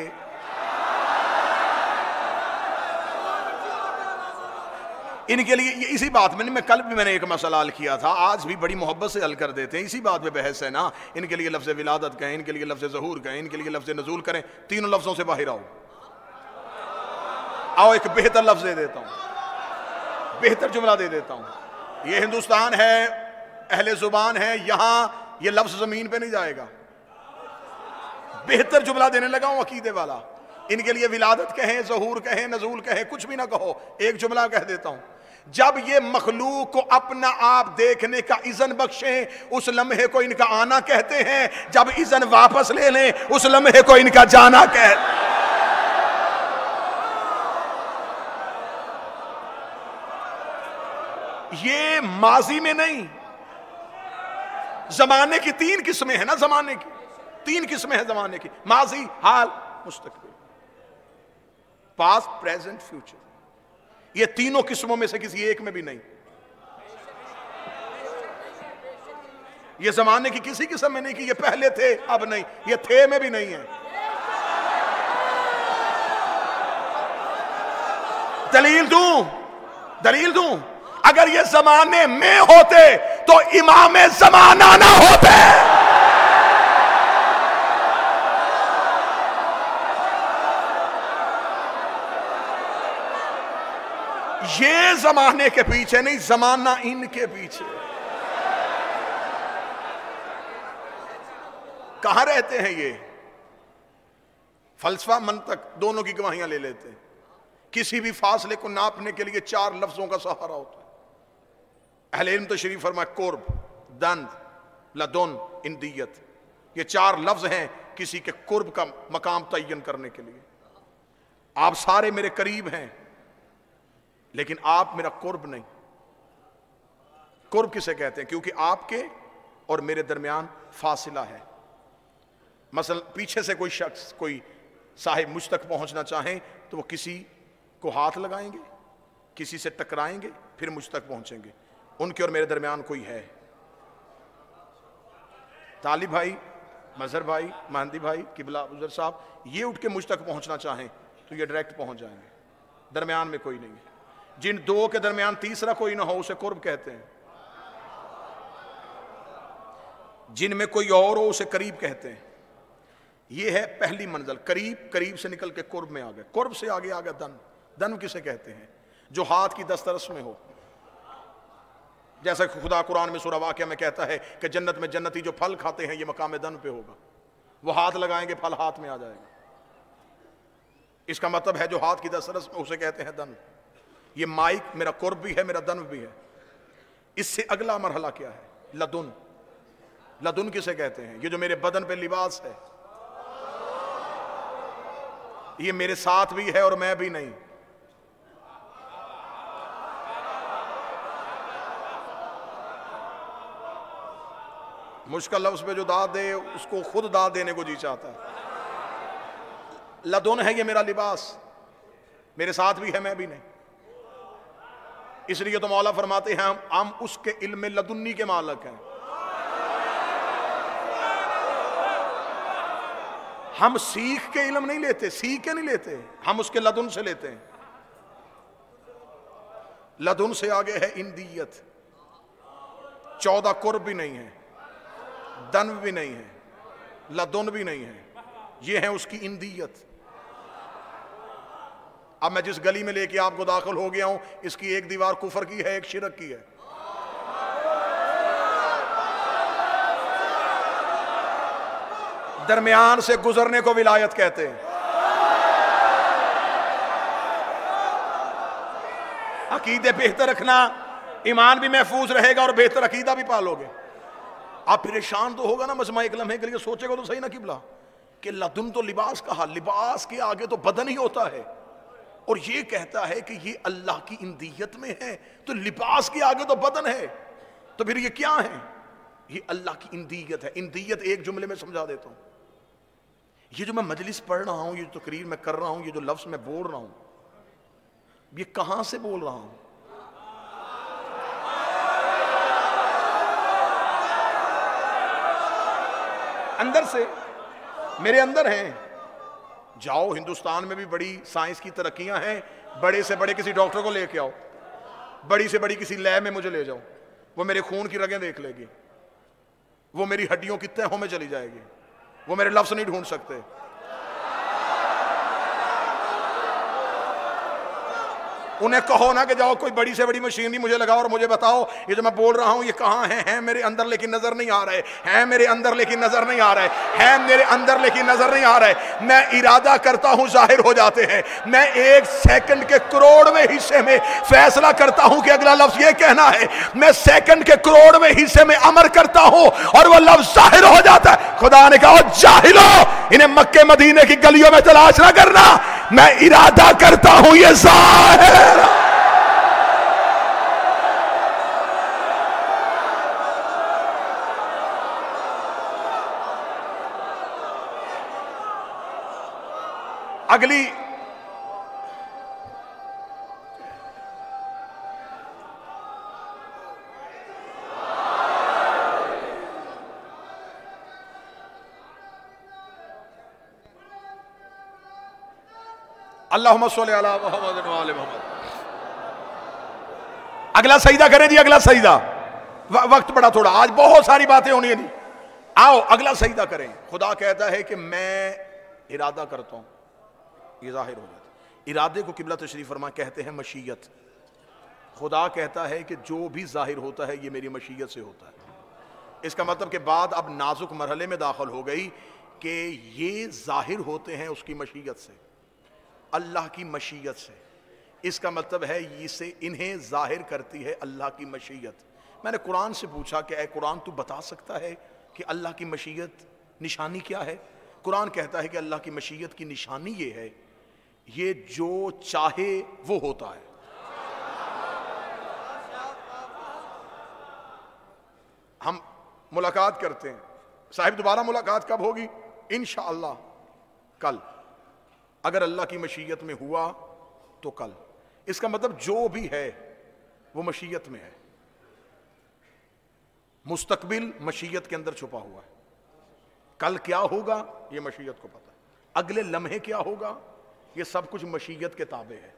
S1: इनके लिए इसी बात में, मैं कल भी मैंने एक मसला हल किया था, आज भी बड़ी मोहब्बत से हल कर देते हैं। इसी बात पे बहस है ना। इनके लिए लफ्ज़ विलादत कहें, इनके लिए लफ्ज़ ज़हूर कहें, इनके लिए लफ्ज़ नज़ूल करें, तीनों लफ्ज़ों से बाहर आओ। एक बेहतर लफ्ज़ दे देता हूं, बेहतर जुमला दे देता हूं। ये हिंदुस्तान है, अहले ज़ुबान है, यहां ये लफ्ज़ ज़मीन पे नहीं जाएगा। बेहतर जुमला देने लगा हूं अकीदे वाला। इनके लिए विलादत कहें, ज़हूर कहें, नज़ूल कहें, कुछ भी ना कहो, एक जुमला कह देता हूं। जब ये मखलूक को अपना आप देखने का इज़न बख्शें उस लम्हे को इनका आना कहते हैं, जब इज़न वापस ले लें उस लम्हे को इनका जाना कहते हैं। ये माजी में नहीं, जमाने की तीन किस्में हैं ना, जमाने की तीन किस्में हैं जमाने की, माजी, हाल, मुस्तकबिल, पास्ट, प्रेजेंट, फ्यूचर। ये तीनों किस्मों में से किसी एक में भी नहीं। ये जमाने की किसी किस्म में नहीं कि ये पहले थे अब नहीं, ये थे में भी नहीं है। दलील दूं, अगर ये जमाने में होते तो इमाम जमाना ना होते। ये जमाने के पीछे नहीं, जमाना इनके पीछे। कहां रहते हैं ये? फलसफा मंतक दोनों की गवाहियां ले लेते हैं। किसी भी फासले को नापने के लिए चार लफ्जों का सहारा होता है। अहले इल्म तशरीफ फरमाए, कुर्ब, दंद, लदुन, इंदियत। ये चार लफ्ज हैं किसी के कुर्ब का मकाम तय्यन करने के लिए। आप सारे मेरे करीब हैं लेकिन आप मेरा कुर्ब नहीं। कुर्ब किसे कहते हैं? क्योंकि आपके और मेरे दरमियान फासिला है। मसलन पीछे से कोई शख्स, कोई साहिब मुझ तक पहुंचना चाहें तो वो किसी को हाथ लगाएंगे, किसी से टकराएंगे, फिर मुझ तक पहुंचेंगे। उनके और मेरे दरमियान कोई है। तालिब भाई, मजहर भाई, महंदी भाई, किबला बुजुर्ग साहब, ये उठ के मुझ तक पहुंचना चाहें तो ये डायरेक्ट पहुंच जाएंगे, दरमियान में कोई नहीं है। जिन दो के दरमियान तीसरा कोई ना हो उसे कुर्ब कहते हैं। जिनमें कोई और हो उसे करीब कहते हैं। ये है पहली मंजिल, करीब। करीब से निकल के कुर्ब में आ गए। कुर्ब से आगे आ गया दन। दन किसे कहते हैं? जो हाथ की दस्तरस में हो। जैसा कि खुदा कुरान में सूरह वाक़िया में कहता है कि जन्नत में जन्नती जो फल खाते हैं ये मकाम दन पे होगा। वो हाथ लगाएंगे, फल हाथ में आ जाएगा। इसका मतलब है जो हाथ की दस्तरस में उसे कहते हैं दन। ये माइक मेरा कुर्ब भी है, मेरा दन भी है। इससे अगला मरहला क्या है? लदुन। लदुन किसे कहते हैं? ये जो मेरे बदन पे लिबास है, ये मेरे साथ भी है और मैं भी नहीं। मुश्किल लफ्ज पे जो दाद दे उसको खुद दाद देने को जी चाहता है। लदुन है ये मेरा लिबास, मेरे साथ भी है, मैं भी नहीं। इसलिए तो मौला फरमाते हैं हम उसके इल्म लदुन्नी के मालिक हैं। हम सीख के इल्म नहीं लेते, सीख के नहीं लेते, हम उसके लदुन से लेते हैं। लदुन से आगे है इंदियत। 14 कुर्ब भी नहीं है, दन भी नहीं है, लदुन भी नहीं है, ये है उसकी इंदियत। अब मैं जिस गली में लेके आपको दाखिल हो गया हूं, इसकी एक दीवार कुफर की है, एक शिरक की है। दरमियान से गुजरने को विलायत कहते हैं। अकीदे बेहतर रखना, ईमान भी महफूज रहेगा और बेहतर अकीदा भी पालोगे। आप परेशान तो होगा ना, मजमा एक लम्हे के लिए सोचेगा तो सही ना किबला कि लदुन तो लिबास कहा, लिबास के आगे तो बदन ही होता है। और ये कहता है कि ये अल्लाह की इंदियत में है, तो लिबास के आगे तो बदन है, तो फिर ये क्या है? ये अल्लाह की इंदियत है। इंदियत एक जुमले में समझा देता हूं। ये जो मैं मजलिस पढ़ रहा हूं, ये जो तकरीर मैं कर रहा हूं, ये जो लफ्ज मैं बोल रहा हूं, ये कहां से बोल रहा हूं? अंदर से, मेरे अंदर हैं। जाओ, हिंदुस्तान में भी बड़ी साइंस की तरक्कियां हैं, बड़े से बड़े किसी डॉक्टर को लेके आओ, बड़ी से बड़ी किसी लैब में मुझे ले जाओ, वो मेरे खून की रगें देख लेगी, वो मेरी हड्डियों की तहों में चली जाएगी, वो मेरे लफ्ज नहीं ढूंढ सकते।
S2: उन्हें कहो ना कि जाओ कोई बड़ी से बड़ी मशीनरी मुझे लगाओ और मुझे बताओ ये जो मैं बोल रहा हूं ये कहां है मेरे अंदर लेकिन नजर नहीं आ रहे, हैं मेरे अंदर लेकिन नजर नहीं आ रहे, हैं मेरे अंदर लेकिन नजर नहीं आ रहे। मैं इरादा करता हूं जाहिर हो जाते हैं। मैं 1 सेकंड के करोड़वें हिस्से में फैसला करता हूं कि अगला लफ्ज ये कहना है, मैं सेकंड के करोड़वें हिस्से में अमर करता हूं और वो लफ्ज जाहिर हो जाता है। खुदा ने कहा जाहिलो, इन्हें मक्के मदीने की गलियों में तलाश ना करना, मैं इरादा करता हूं ये जाहिर। अगली अल्लाहुम्मा सल्ली अला मुहम्मद व आले मुहम्मद। अगला सजदा करें जी, अगला सजदा। वक्त बड़ा थोड़ा, आज बहुत सारी बातें होनी है जी। आओ अगला सजदा करें। खुदा कहता है कि मैं इरादा करता हूं, ये जाहिर हो जाता है। इरादे को किबला तशरीफ फरमा कहते हैं मशीयत। खुदा कहता है कि जो भी जाहिर होता है ये मेरी मशीयत से होता है। इसका मतलब के बाद अब नाजुक मरहले में दाखिल हो गई कि ये जाहिर होते हैं उसकी मशीयत से, अल्लाह की मशीयत से। इसका मतलब है इसे इन्हें जाहिर करती है अल्लाह की मशीयत। मैंने कुरान से पूछा कि ऐ कुरान तू बता सकता है कि अल्लाह की मशीयत निशानी क्या है? कुरान कहता है कि अल्लाह की मशीयत की निशानी ये है, ये जो चाहे वो होता है। हम मुलाकात करते हैं, साहिब दोबारा मुलाकात कब होगी? इंशाअल्लाह कल। अगर अल्लाह की मशीयत में हुआ तो कल। इसका मतलब जो भी है वो मशीयत में है। मुस्तकबिल मशीयत के अंदर छुपा हुआ है। कल क्या होगा ये मशीयत को पता है। अगले लम्हे क्या होगा ये सब कुछ मशीयत के ताबे है।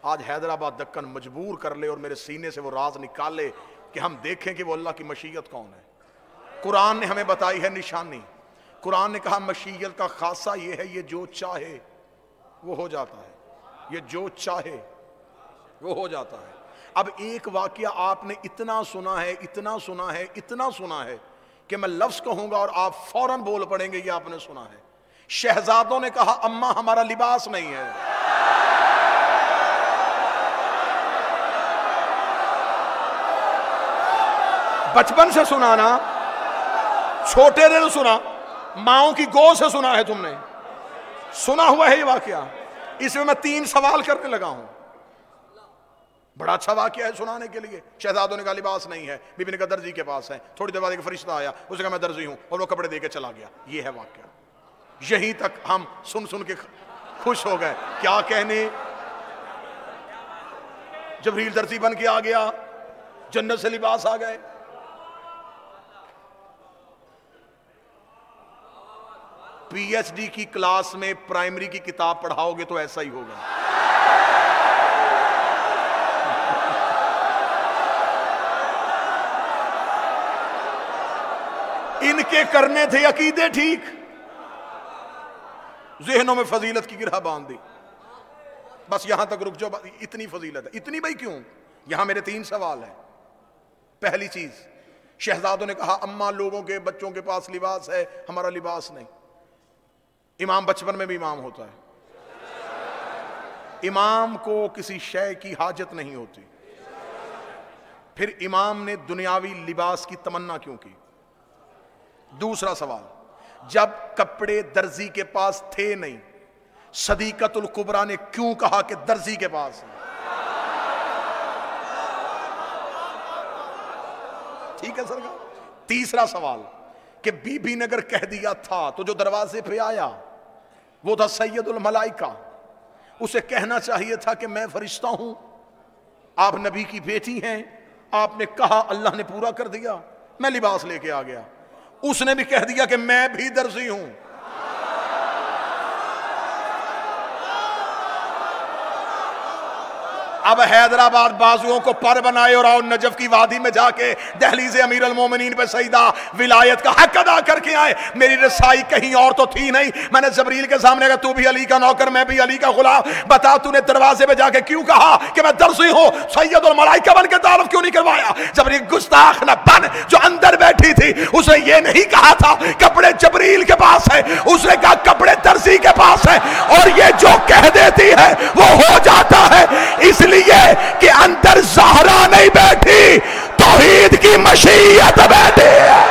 S2: आज हैदराबाद दक्कन मजबूर कर ले और मेरे सीने से वो राज निकाले कि हम देखें कि वो अल्लाह की मशीयत कौन है। कुरान ने हमें बताई है निशानी। कुरान ने कहा मशीयत का खासा ये है, ये जो चाहे वो हो जाता है, ये जो चाहे वो हो जाता है। अब एक वाकया आपने इतना सुना है, इतना सुना है, इतना सुना है कि मैं लफ्ज कहूंगा और आप फौरन बोल पड़ेंगे ये आपने सुना है। शहजादों ने कहा अम्मा हमारा लिबास नहीं है। बचपन से सुना ना, छोटे ने सुना, माओ की गोद से सुना है तुमने, सुना हुआ है ये वाकया। इसमें मैं 3 सवाल करने लगा हूं। बड़ा अच्छा वाकया है सुनाने के लिए। शहजादों ने कहा लिबास नहीं है, बीबी ने कहा दर्जी के पास है। थोड़ी देर बाद एक फरिश्ता आया, उसने कहा मैं दर्जी हूं, और वो कपड़े देके चला गया। ये है वाकया। यहीं तक हम सुन सुन के खुश हो गए। क्या कहने, जबरील दर्जी बन के आ गया, जन्नत से लिबास आ गए। पीएचडी की क्लास में प्राइमरी की किताब पढ़ाओगे तो ऐसा ही होगा। इनके करने थे अकीदे ठीक, ज़हनों में फजीलत की गिरह बांध दी। बस यहां तक रुक जाओ, इतनी फजीलत है। इतनी भाई क्यों? यहां मेरे 3 सवाल हैं। पहली चीज, शहजादों ने कहा अम्मा लोगों के बच्चों के पास लिबास है, हमारा लिबास नहीं। इमाम बचपन में भी इमाम होता है। इमाम को किसी शय की हाजत नहीं होती। फिर इमाम ने दुनियावी लिबास की तमन्ना क्यों की? दूसरा सवाल, जब कपड़े दर्जी के पास थे नहीं, सदीकतुल कुबरा ने क्यों कहा कि दर्जी के पास है? ठीक है सरकार। तीसरा सवाल कि बीबी ने अगर कह दिया था तो जो दरवाजे पे आया वो था सैयदुल मलाइका, उसे कहना चाहिए था कि मैं फरिश्ता हूं, आप नबी की बेटी हैं, आपने कहा, अल्लाह ने पूरा कर दिया, मैं लिबास लेके आ गया। उसने भी कह दिया कि मैं भी दर्जी हूं। अब हैदराबाद बाजुओं को पर बनाए और आओ नजफ की वादी में जाके दहलीज़ अमीर अल मोमिनीन पे सईदा विलायत का हक अदा करके आए। मेरी रसाई कहीं और तो थी नहीं। मैंने जबरील के सामने कहा, तू भी अली का नौकर, मैं भी अली का गुलाम, बता तूने दरवाजे पे जाके क्यों कहा कि मैं दर्जी हूं, सैयदुल मलाइका बन के तारुफ क्यों नहीं करवाया? जबरील गुस्ताख न बन, जो अंदर बैठी थी उसने ये नहीं कहा था कपड़े जबरील के पास है, उसने कहा कपड़े दर्जी के पास है। और ये जो कह देती है वो हो जाता है, इसलिए कि अंदर ज़हरा नहीं बैठी, तौहीद की मशीयत बैठी है।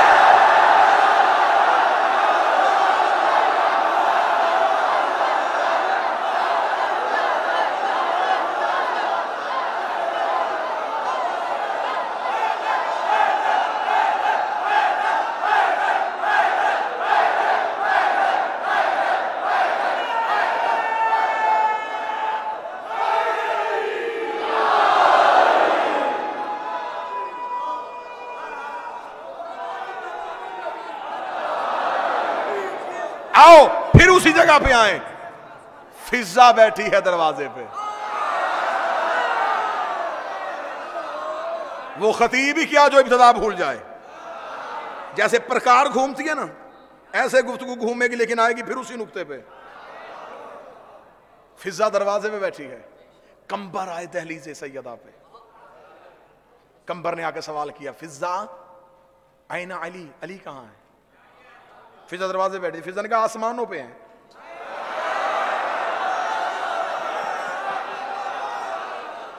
S2: आओ फिर उसी जगह पे आए, फिजा बैठी है दरवाजे पे। वो खतीब ही क्या जो इब्तिदा भूल जाए। जैसे प्रकार घूमती है ना, ऐसे गुफ्तगू घूमेगी लेकिन आएगी फिर उसी नुक्ते पे। फिजा दरवाजे पे बैठी है। कंबर आए दहलीज़े सैयदा पे। कंबर ने आके सवाल किया, फिजा आईना अली, अली कहां है? फिजा दरवाजे बैठी। फिजा ने कहा आसमानों पे हैं।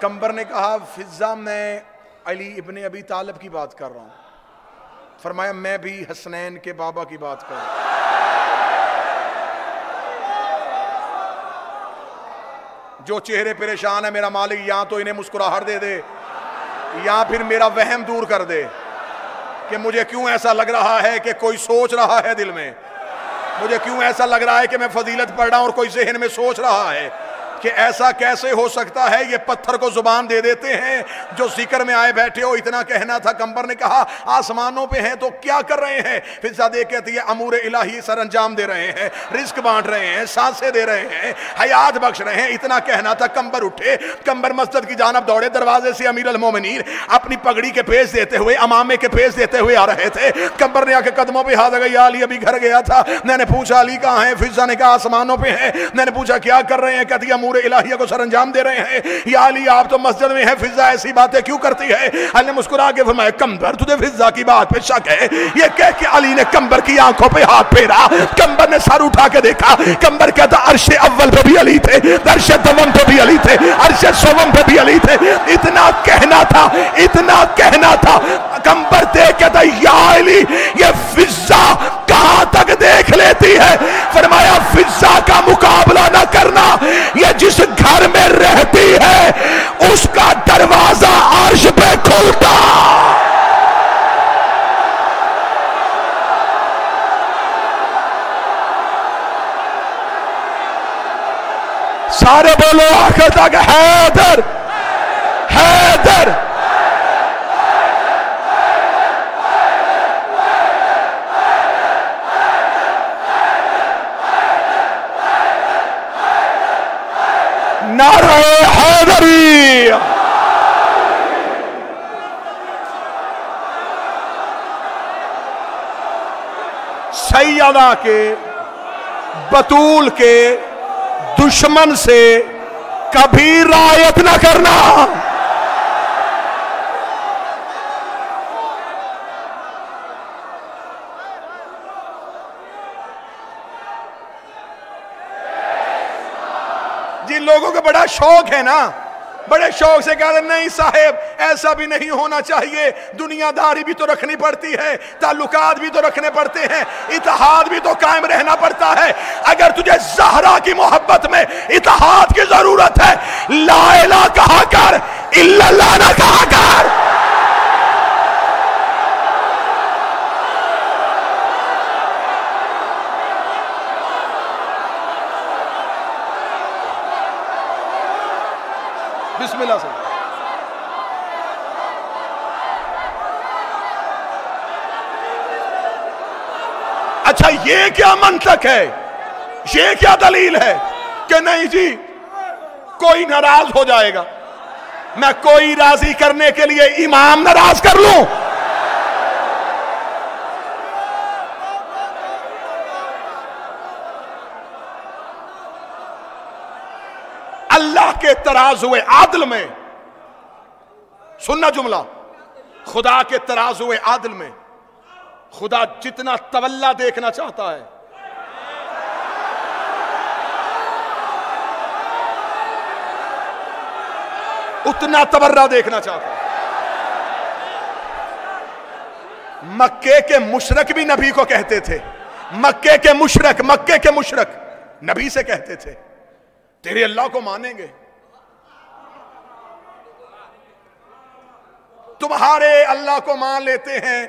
S2: कंबर ने कहा, फिजा मैं अली इब्ने अबी तालिब की बात कर रहा हूं। फरमाया मैं भी हसनैन के बाबा की बात कर रहा हूं। जो चेहरे परेशान है मेरा मालिक या तो इन्हें मुस्कुराहट दे दे या फिर मेरा वहम दूर कर दे कि मुझे क्यों ऐसा लग रहा है कि कोई सोच रहा है दिल में। मुझे क्यों ऐसा लग रहा है कि मैं फजीलत पढ़ रहा हूं और कोई ज़हन में सोच रहा है कि ऐसा कैसे हो सकता है, ये पत्थर को जुबान दे देते हैं जो जिक्र में आए बैठे हो। इतना कहना था। कंबर ने कहा आसमानों पे हैं तो क्या कर रहे हैं? फिर सादे कहती है अमूर इलाही सर अंजाम दे रहे हैं, रिस्क बांट रहे हैं, सांसें दे रहे हैं, हयात बख्श रहे हैं। इतना कहना था। कंबर उठे, कंबर मस्जिद की जानब दौड़े। दरवाजे से अमीर अल मोमिनीन अपनी पगड़ी के पेश देते हुए, अमामे के पेश देते हुए आ रहे थे। कंबर ने आके कदमों पे हाथ लगाया, अली अभी घर गया था। मैंने पूछा अली कहाँ है? फिजा ने कहा आसमानों पे है। मैंने पूछा क्या कर रहे हैं? कहती अमूर इलाहिया को सरंजाम दे रहे हैं। या अली आप तो मस्जिद में है, फिजा ऐसी बातें क्यों करती है? अली ने मुस्कुरा के फरमाया कंबर तुझे फिजा की बात पे शक है? ये कह के अली ने कंबर की आंखों पे हाथ फेरा। कंबर ने सर उठा के देखा। कंबर कहता अर्शे अव्वल पे भी अली थे, अर्शे दवम पे भी अली थे, अर्शे सोवम पे भी अली थे। इतना कहना था, इतना कहना था। कंबर देख कहता या अली ये फिजा कहां तक देख लेती है? फरमाया फिजा का मुकाबला ना करना, ये जिस घर में रहती है उसका दरवाजा अर्श पे खुलता। सारे बोलो आखिर तक हैदर हैदर। नारे हैदरी। सैयदा के बतूल के दुश्मन से कभी रायत न करना। जिन लोगों को बड़ा शौक है ना, बड़े शौक से कहते नहीं साहेब ऐसा भी नहीं होना चाहिए, दुनियादारी भी तो रखनी पड़ती है, ताल्लुकात भी तो रखने पड़ते हैं, इत्तेहाद भी तो कायम रहना पड़ता है। अगर तुझे ज़हरा की मोहब्बत में इत्तेहाद की जरूरत है, ला इलाहा कहा कर, इल्लल्लाह ना कहा कर। बिस्मिल्लाह से। अच्छा ये क्या मंतक है, ये क्या दलील है कि नहीं जी कोई नाराज हो जाएगा? मैं कोई राजी करने के लिए इमाम नाराज कर लूं? अल्लाह के तराजुए आदल में, सुनना जुमला, खुदा के तराजुए आदल में खुदा जितना तवल्ला देखना चाहता है, उतना तबर्रा देखना चाहता है। मक्के के मुशरक भी नबी को कहते थे, मक्के के मुशरक नबी से कहते थे तेरे अल्लाह को मानेंगे, तुम्हारे अल्लाह को मान लेते हैं,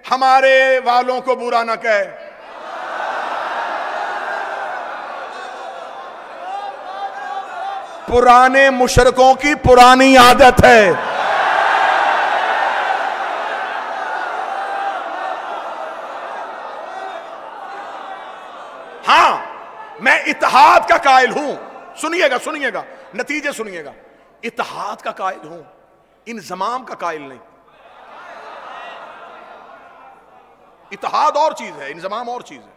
S2: हमारे वालों को बुरा ना कहे। पुराने मुशरकों की पुरानी आदत है। हां, मैं इत्तेहाद का कायल हूं, सुनिएगा, नतीजे सुनिएगा। इत्तेहाद का कायल हूं, इंजमाम का कायल नहीं। इत्तेहाद और चीज है, इंजमाम और चीज है।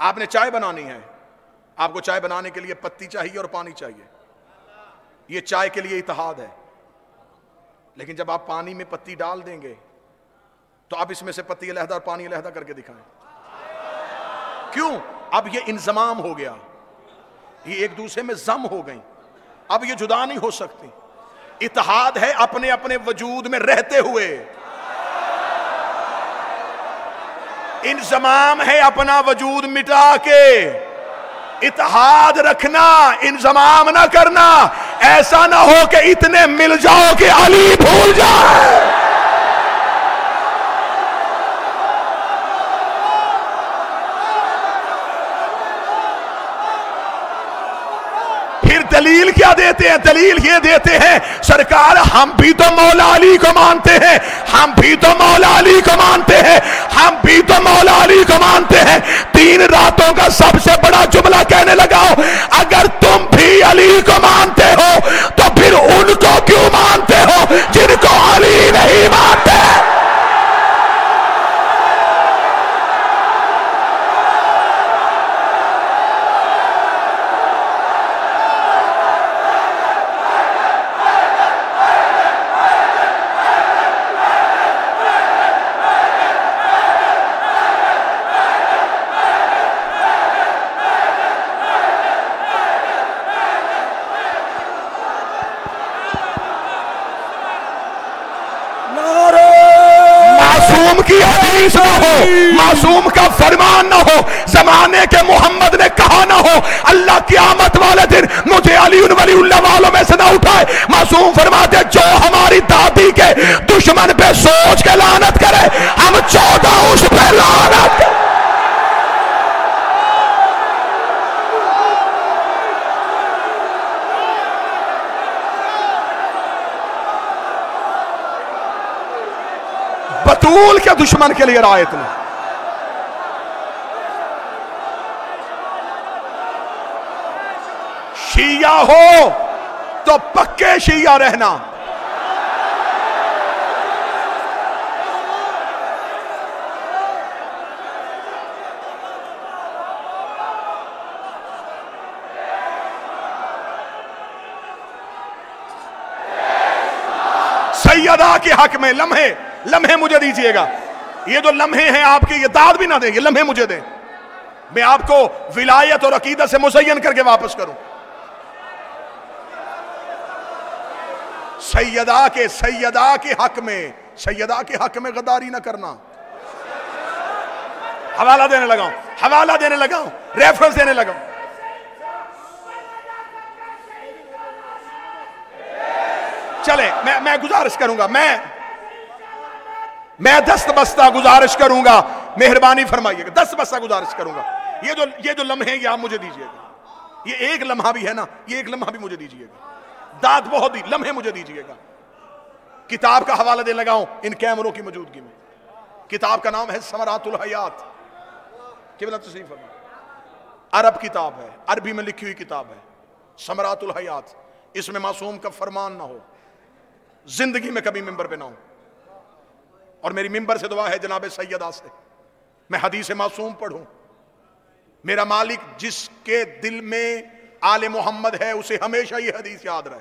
S2: आपने चाय बनानी है, आपको चाय बनाने के लिए पत्ती चाहिए और पानी चाहिए, यह चाय के लिए इत्तेहाद है। लेकिन जब आप पानी में पत्ती डाल देंगे तो आप इसमें से पत्ती अलहदा और पानी अलहदा करके दिखाएं। क्यों? अब ये इंजमाम हो गया, ये एक दूसरे में जम हो गई, अब ये जुदा नहीं हो सकती। इत्तेहाद है अपने अपने वजूद में रहते हुए, इंजमाम है अपना वजूद मिटा के। इत्तेहाद रखना, इंजमाम ना करना। ऐसा ना हो कि इतने मिल जाओ कि अली भूल जाए। फिर दलील क्या देते हैं? दलील ये देते हैं सरकार हम भी तो मौला अली को मानते हैं, हम भी तो मौला अली को मानते हैं, हम भी तो मौला अली को मानते हैं। 3 रातों का सबसे बड़ा जुमला कहने लगाओ, अगर तुम भी अली को मानते हो तो फिर उनको क्यों मानते हो जिनको अली नहीं मानते? की हदीस ना हो, मासूम का फरमान ना हो, जमाने के मोहम्मद ने कहा ना हो, अल्लाह क़यामत वाले दिन मुझे अली वलीउल्लाह वालों में से ना उठाए। मासूम फरमाते जो हमारी दादी के दुश्मन पे सोच के लानत करे, हम 14 उस पे लानत करें। बतूल के दुश्मन के लिए रायत ने, शिया हो तो पक्के शिया रहना, सैयदा के हक में लम्हे मुझे दीजिएगा। ये जो लम्हे हैं आपके, ये दाद भी ना दें, ये लम्हे मुझे दें, मैं आपको विलायत और अकीदत से मुज़य्यन करके वापस करूं। सैयदा के हक में गद्दारी ना करना। हवाला देने लगाऊं, रेफरेंस देने लगाऊं। चले, मैं गुजारिश करूंगा, मैं दस्तबस्ता गुजारिश करूंगा, मेहरबानी फरमाइएगा, दस्तबस्ता गुजारिश करूंगा। ये जो लम्हे ये आप मुझे दीजिएगा, ये एक लम्हा भी है ना, ये एक लम्हा भी मुझे दीजिएगा। दाद बहुत ही, लम्हे मुझे दीजिएगा। किताब का हवाला देने लगाऊं इन कैमरों की मौजूदगी में। किताब का नाम है समरातुल हयात, अरब किताब है, अरबी में लिखी हुई किताब है, समरातुल हयात। इसमें मासूम का फरमान ना हो, जिंदगी में कभी मिंबर पे ना हो। और मेरी मिंबर से दुआ है जनाब सैयदा से, मैं हदीस मासूम पढ़ूं। मेरा मालिक जिसके दिल में आले मोहम्मद है उसे हमेशा ये हदीस याद रहे।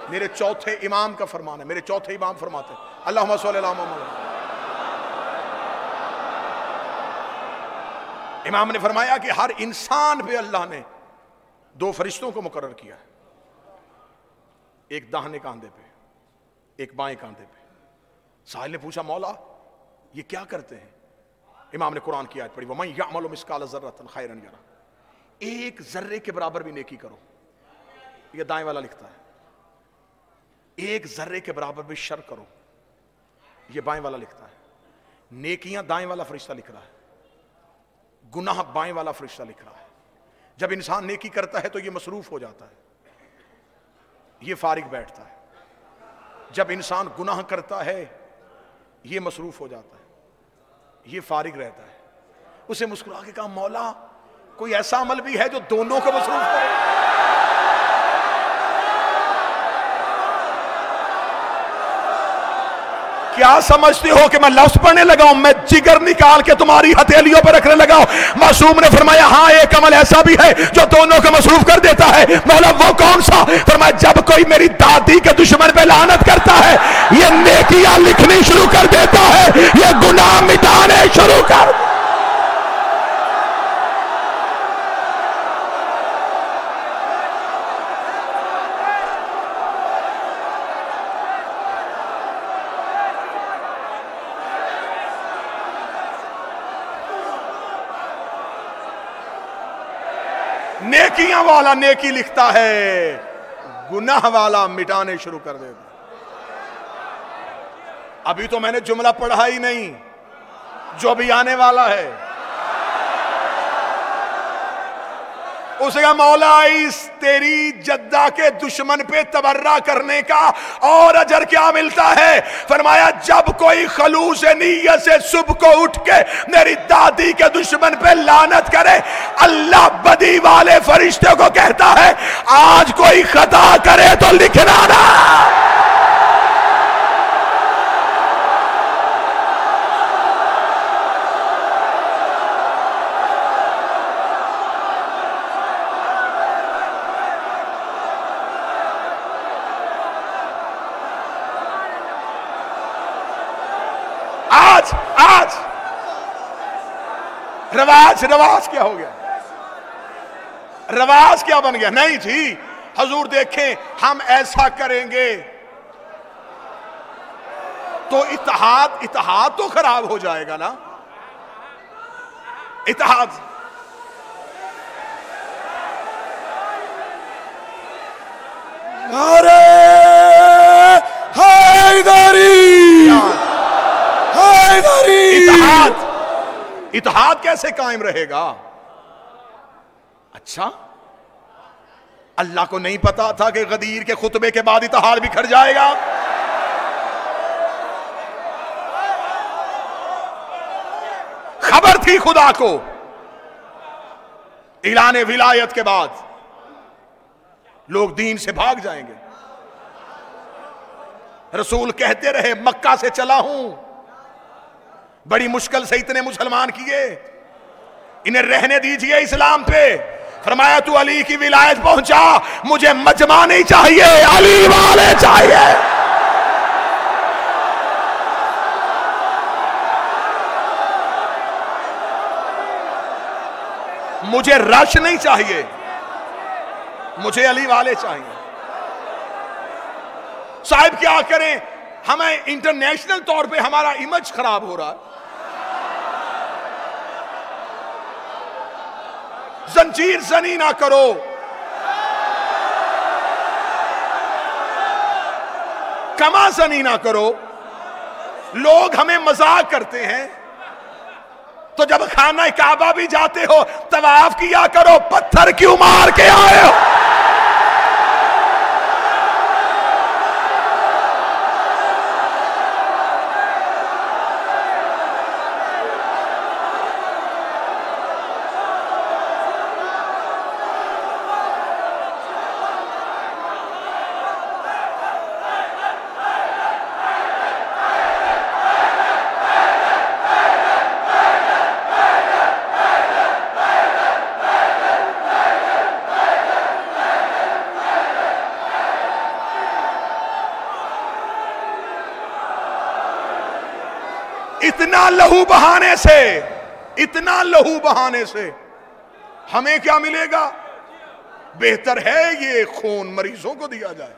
S2: मेरे चौथे इमाम का फरमान है, मेरे चौथे इमाम फरमाते हैं अल्लाहुम्मा सल्ली अला मुहम्मद। इमाम ने फरमाया कि हर इंसान पे अल्लाह ने दो फरिश्तों को मुकर्रर किया है, एक दाहिने कांधे पे, एक बाएं कांधे पे। साहिल ने पूछा मौला ये क्या करते हैं? इमाम ने कुरान की आयत पढ़ी, वमन यअमल मिस्काल ज़र्रतिन खैरन यरा, एक जर्रे के बराबर भी नेकी करो, ये दाएं वाला लिखता है। एक जर्रे के बराबर भी शर करो, ये बाएं वाला लिखता है। नेकियां दाएं वाला फरिश्ता लिख रहा है, गुनाह बाएं वाला फरिश्ता लिख रहा है। जब इंसान नेकी करता है तो ये मसरूफ हो जाता है, ये फारिग बैठता है। जब इंसान गुनाह करता है ये मसरूफ हो जाता है, ये फारिग रहता है। उसे मुस्कुरा के कहा मौला कोई ऐसा अमल भी है जो दोनों को मसरूफ करे? क्या समझते हो कि मैं लफ्ज पढ़ने लगा हूं? मैं जिगर निकाल के तुम्हारी हथेलियों पर रखने लगा हूं। मासूम ने फरमाया हाँ एक अमल ऐसा भी है जो दोनों को मसरूफ कर देता है। मौला वो कौन सा? फरमाया जब कोई मेरी दादी के दुश्मन पे लानत करता है ये नेकियां लिखनी शुरू कर देता है, ये गुनाह मिटाने शुरू कर। नेकियां वाला नेकी लिखता है, गुनाह वाला मिटाने शुरू कर देता। अभी तो मैंने जुमला पढ़ा ही नहीं, जो भी आने वाला है उसे कहा मौला इस तेरी जद्दा के दुश्मन पे तबर्रा करने का और अजर क्या मिलता है? फरमाया जब कोई खलूस नीयत से सुबह को उठ के मेरी दादी के दुश्मन पे लानत करे, अल्लाह बदी वाले फरिश्ते को कहता है आज कोई खता करे तो लिखना ना। आज रवाज क्या हो गया? रवाज क्या बन गया? नहीं जी हजूर देखें हम ऐसा करेंगे तो इत्तेहाद तो खराब हो जाएगा ना। इत्तेहाद
S1: अरे
S2: इत्तेहाद कैसे कायम रहेगा? अच्छा अल्लाह को नहीं पता था कि गदीर के खुतबे के बाद इत्तेहाद बिखर जाएगा? खबर थी खुदा को ऐलान विलायत के बाद लोग दीन से भाग जाएंगे। रसूल कहते रहे मक्का से चला हूं, बड़ी मुश्किल से इतने मुसलमान किए, इन्हें रहने दीजिए इस्लाम पे। फरमाया तू अली की विलायत पहुंचा, मुझे मजमा नहीं चाहिए, अली वाले चाहिए। मुझे रश नहीं चाहिए, मुझे अली वाले चाहिए। साहिब क्या करें, हमें इंटरनेशनल तौर पे हमारा इमेज खराब हो रहा है। जंजीर जनी ना करो, कमा जनी ना करो। लोग हमें मजाक करते हैं तो जब खाना काबा भी जाते हो तवाफ किया करो, पत्थर क्यों मार के आए हो? इतना लहू बहाने से, इतना लहू बहाने से हमें क्या मिलेगा? बेहतर है ये खून मरीजों को दिया जाए।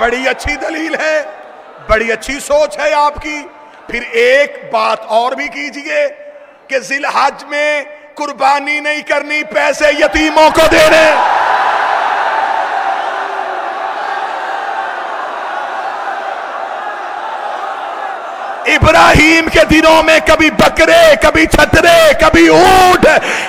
S2: बड़ी अच्छी दलील है, बड़ी अच्छी सोच है आपकी। फिर एक बात और भी कीजिए कि जिलहज में कुर्बानी नहीं करनी, पैसे यतीमों को देने। इब्राहिम के दिनों में कभी बकरे, कभी छतरे, कभी ऊंट।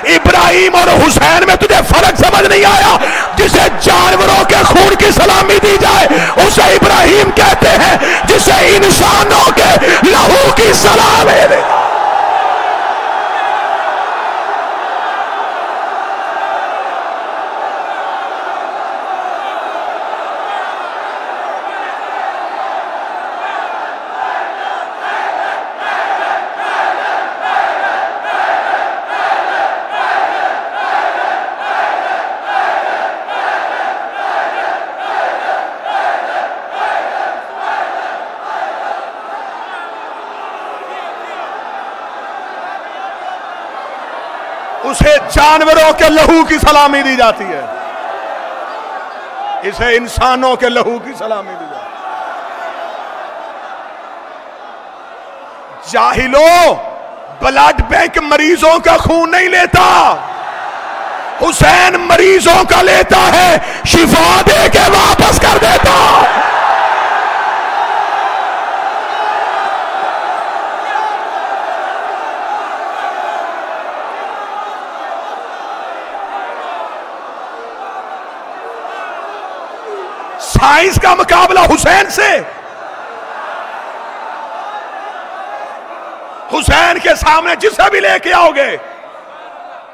S2: इब्राहिम और हुसैन में तुझे फर्क समझ नहीं आया? जिसे जानवरों के खून की सलामी दी जाए उसे इब्राहिम कहते हैं, जिसे इंसानों के लहू की सलामी दी। उसे जानवरों के लहू की सलामी दी जाती है, इसे इंसानों के लहू की सलामी दी जाती है। जाहिलो, ब्लड बैंक मरीजों का खून नहीं लेता, हुसैन मरीजों का लेता है, शिफा दे के वापस कर देता। साइंस का मुकाबला हुसैन से, हुसैन के सामने जिसे भी लेके आओगे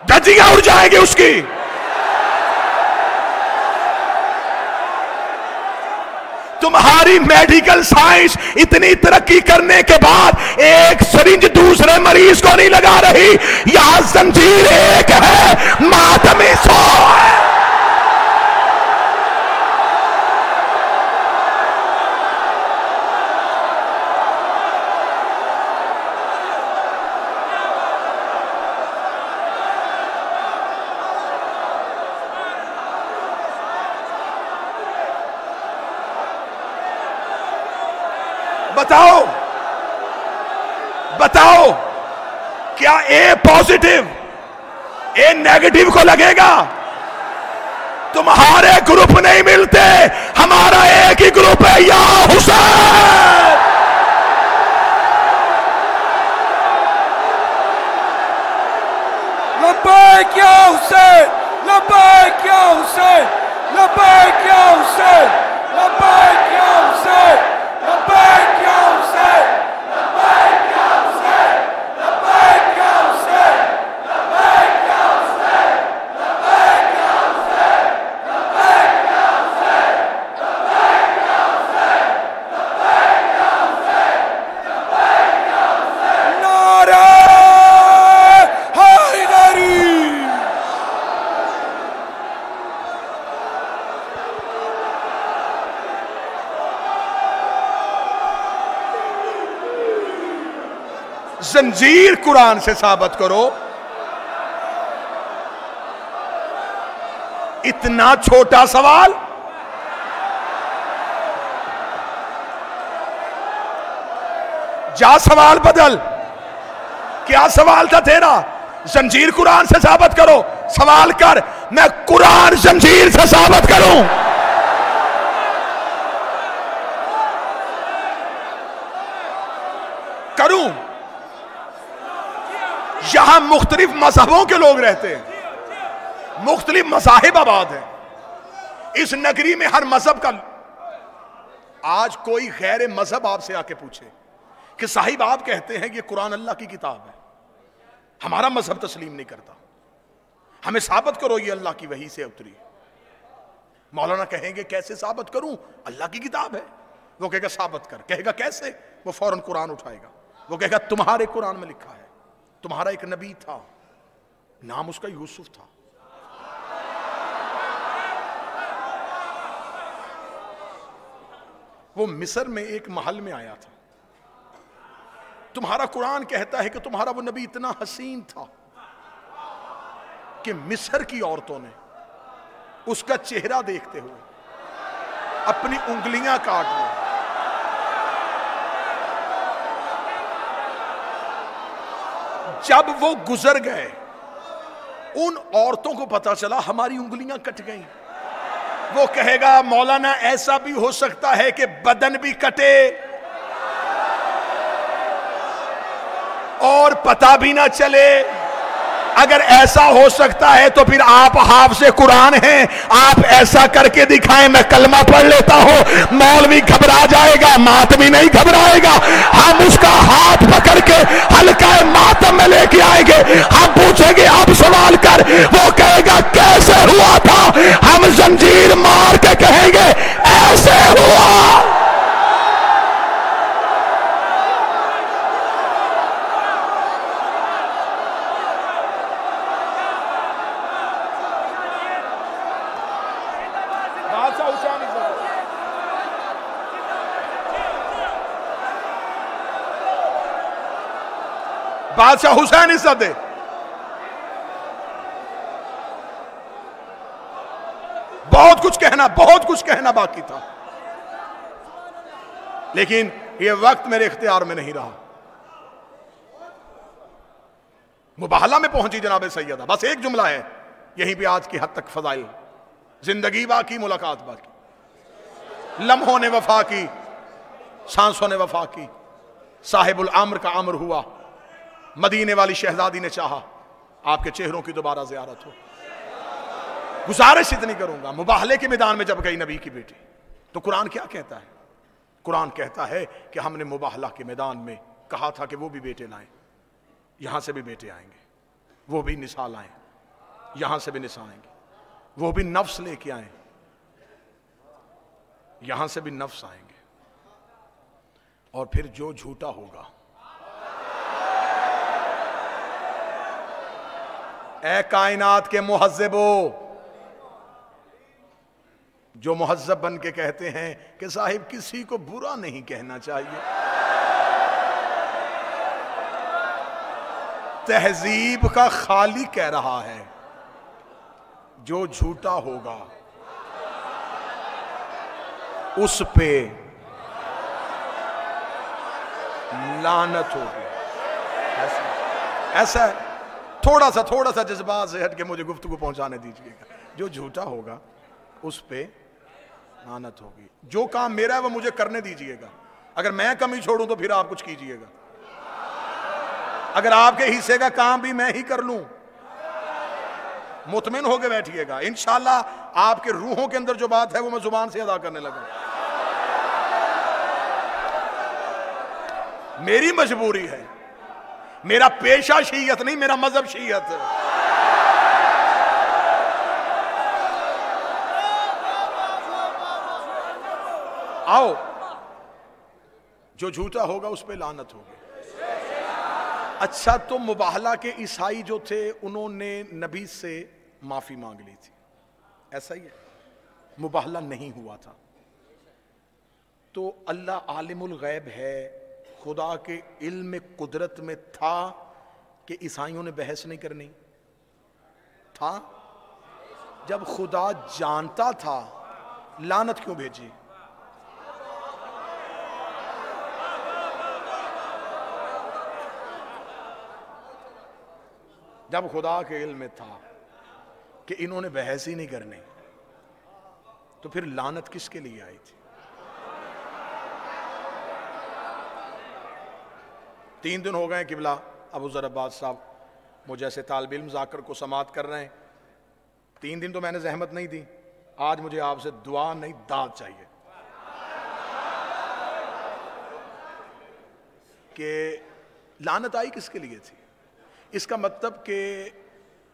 S2: धज्जियां उड़ जाएगी उसकी। तुम्हारी मेडिकल साइंस इतनी तरक्की करने के बाद एक सिरिंज दूसरे मरीज को नहीं लगा रही। यहां जंजीर एक है, मातमी 100 है। बताओ, बताओ, क्या ए पॉजिटिव ए नेगेटिव को लगेगा? तुम्हारे ग्रुप नहीं मिलते, हमारा एक ही ग्रुप है, या हुसैन।
S3: लब्बैक या हुसैन, लब्बैक या हुसैन, लब्बैक या हुसैन, लब्बैक या हुसैन, लब्बैक या हुसैन, लब्बैक या हुसैन, लब्बैक या हुसैन, लब्बैक या हुसैन, लब्बैक या हुसैन, लब्बैक या हुसैन, लब्बैक या हुसैन, लब्बैक या हुसैन, लब्बैक या हुसैन। नारे हैदरी।
S2: जंजीर कुरान से साबित करो। इतना छोटा सवाल, जा सवाल बदल। क्या सवाल था तेरा? जंजीर कुरान से साबित करो। सवाल कर, मैं कुरान जंजीर से साबित करूं। करूं। यहां मुख्तलिफ मजहबों के लोग रहते हैं, मुख्तलिफ मज़ाहिब आबाद हैं इस नगरी में। हर मजहब का, आज कोई गैर मजहब आपसे आके पूछे कि साहिब आप कहते हैं कि कुरान अल्लाह की किताब है, हमारा मजहब तस्लीम नहीं करता, हमें साबित करो ये अल्लाह की वही से उतरी। मौलाना कहेंगे कैसे साबित करूं, अल्लाह की किताब है। वो कहेगा साबित कर। कहेगा कैसे? वो फौरन कुरान उठाएगा। वो कहेगा तुम्हारे कुरान में लिखा है, तुम्हारा एक नबी था, नाम उसका यूसुफ था। वो मिस्र में एक महल में आया था। तुम्हारा कुरान कहता है कि तुम्हारा वो नबी इतना हसीन था कि मिस्र की औरतों ने उसका चेहरा देखते हुए अपनी उंगलियां काट ली। जब वो गुजर गए, उन औरतों को पता चला हमारी उंगलियां कट गई। वो कहेगा मौलाना ऐसा भी हो सकता है कि बदन भी कटे और पता भी ना चले। अगर ऐसा हो सकता है तो फिर आप हाफ से कुरान हैं, आप ऐसा करके दिखाएं, मैं कलमा पढ़ लेता हूं। मौलवी घबरा जाएगा, मातमी नहीं घबराएगा। हम उसका हाथ पकड़ के हल्का मातम में लेके आएंगे। हम पूछेंगे आप सवाल कर, वो कहेगा कैसे हुआ था, हम जंजीर मार के कहेंगे ऐसे हुआ। बादशाह हुसैन इज्जत दे। बहुत कुछ कहना बाकी था, लेकिन यह वक्त मेरे इख्तियार में नहीं रहा। मुबाहला में पहुंची जनाब सैयदा। बस एक जुमला है, यहीं पे आज की हद तक फजाइल। जिंदगी बाकी, मुलाकात बाकी। लम्हों ने वफा की, सांसों ने वफा की। साहिबुल अम्र का अम्र हुआ, मदीने वाली शहजादी ने चाहा आपके चेहरों की दोबारा ज़ियारत हो। गुजारिश इतनी करूंगा, मुबाहले के मैदान में जब गई नबी की बेटी, तो कुरान क्या कहता है? कुरान कहता है कि हमने मुबाहला के मैदान में कहा था कि वो भी बेटे लाएं, यहां से भी बेटे आएंगे, वो भी निसा लाएं, यहां से भी निसा आएंगे, वो भी नफ्स लेके आए, यहां से भी नफ्स आएंगे। और फिर जो झूठा होगा, ए कायनात के मुहज्जिबो, जो मुहज्जब बन के कहते हैं कि साहिब किसी को बुरा नहीं कहना चाहिए, तहजीब का खाली कह रहा है, जो झूठा होगा उस पे लानत होगी। ऐसा थोड़ा सा जज्बात से हट के मुझे गुफ्तगू पहुंचाने दीजिएगा। जो झूठा होगा उस पे लानत होगी। जो काम मेरा है वो मुझे करने दीजिएगा। अगर मैं कमी छोड़ूं तो फिर आप कुछ कीजिएगा। अगर आपके हिस्से का काम भी मैं ही कर लूं, मुतमिन होकर बैठिएगा, इंशाअल्लाह आपके रूहों के अंदर जो बात है वो मैं जुबान से अदा करने लगा। मेरी मजबूरी है, मेरा पेशा शीयत नहीं, मेरा मजहब शीयत है। आओ, जो झूठा होगा उस पे लानत होगी। अच्छा, तो मुबाहला के ईसाई जो थे उन्होंने नबी से माफी मांग ली थी, ऐसा ही है, मुबाहला नहीं हुआ था। तो अल्लाह आलिमुल गैब है, खुदा के इल्म कुदरत में था कि ईसाइयों ने बहस नहीं करनी था। जब खुदा जानता था, लानत क्यों भेजी? जब खुदा के इल्म में था कि इन्होंने बहस ही नहीं करनी, तो फिर लानत किसके लिए आई थी? 3 दिन हो गए किबला अबू ज़र अब्बास साहब मुझे ऐसे तालिब इल्म जाकर को समात कर रहे हैं। 3 दिन तो मैंने जहमत नहीं दी, आज मुझे आपसे दुआ नहीं दाद चाहिए कि लानत आई किसके लिए थी। इसका मतलब कि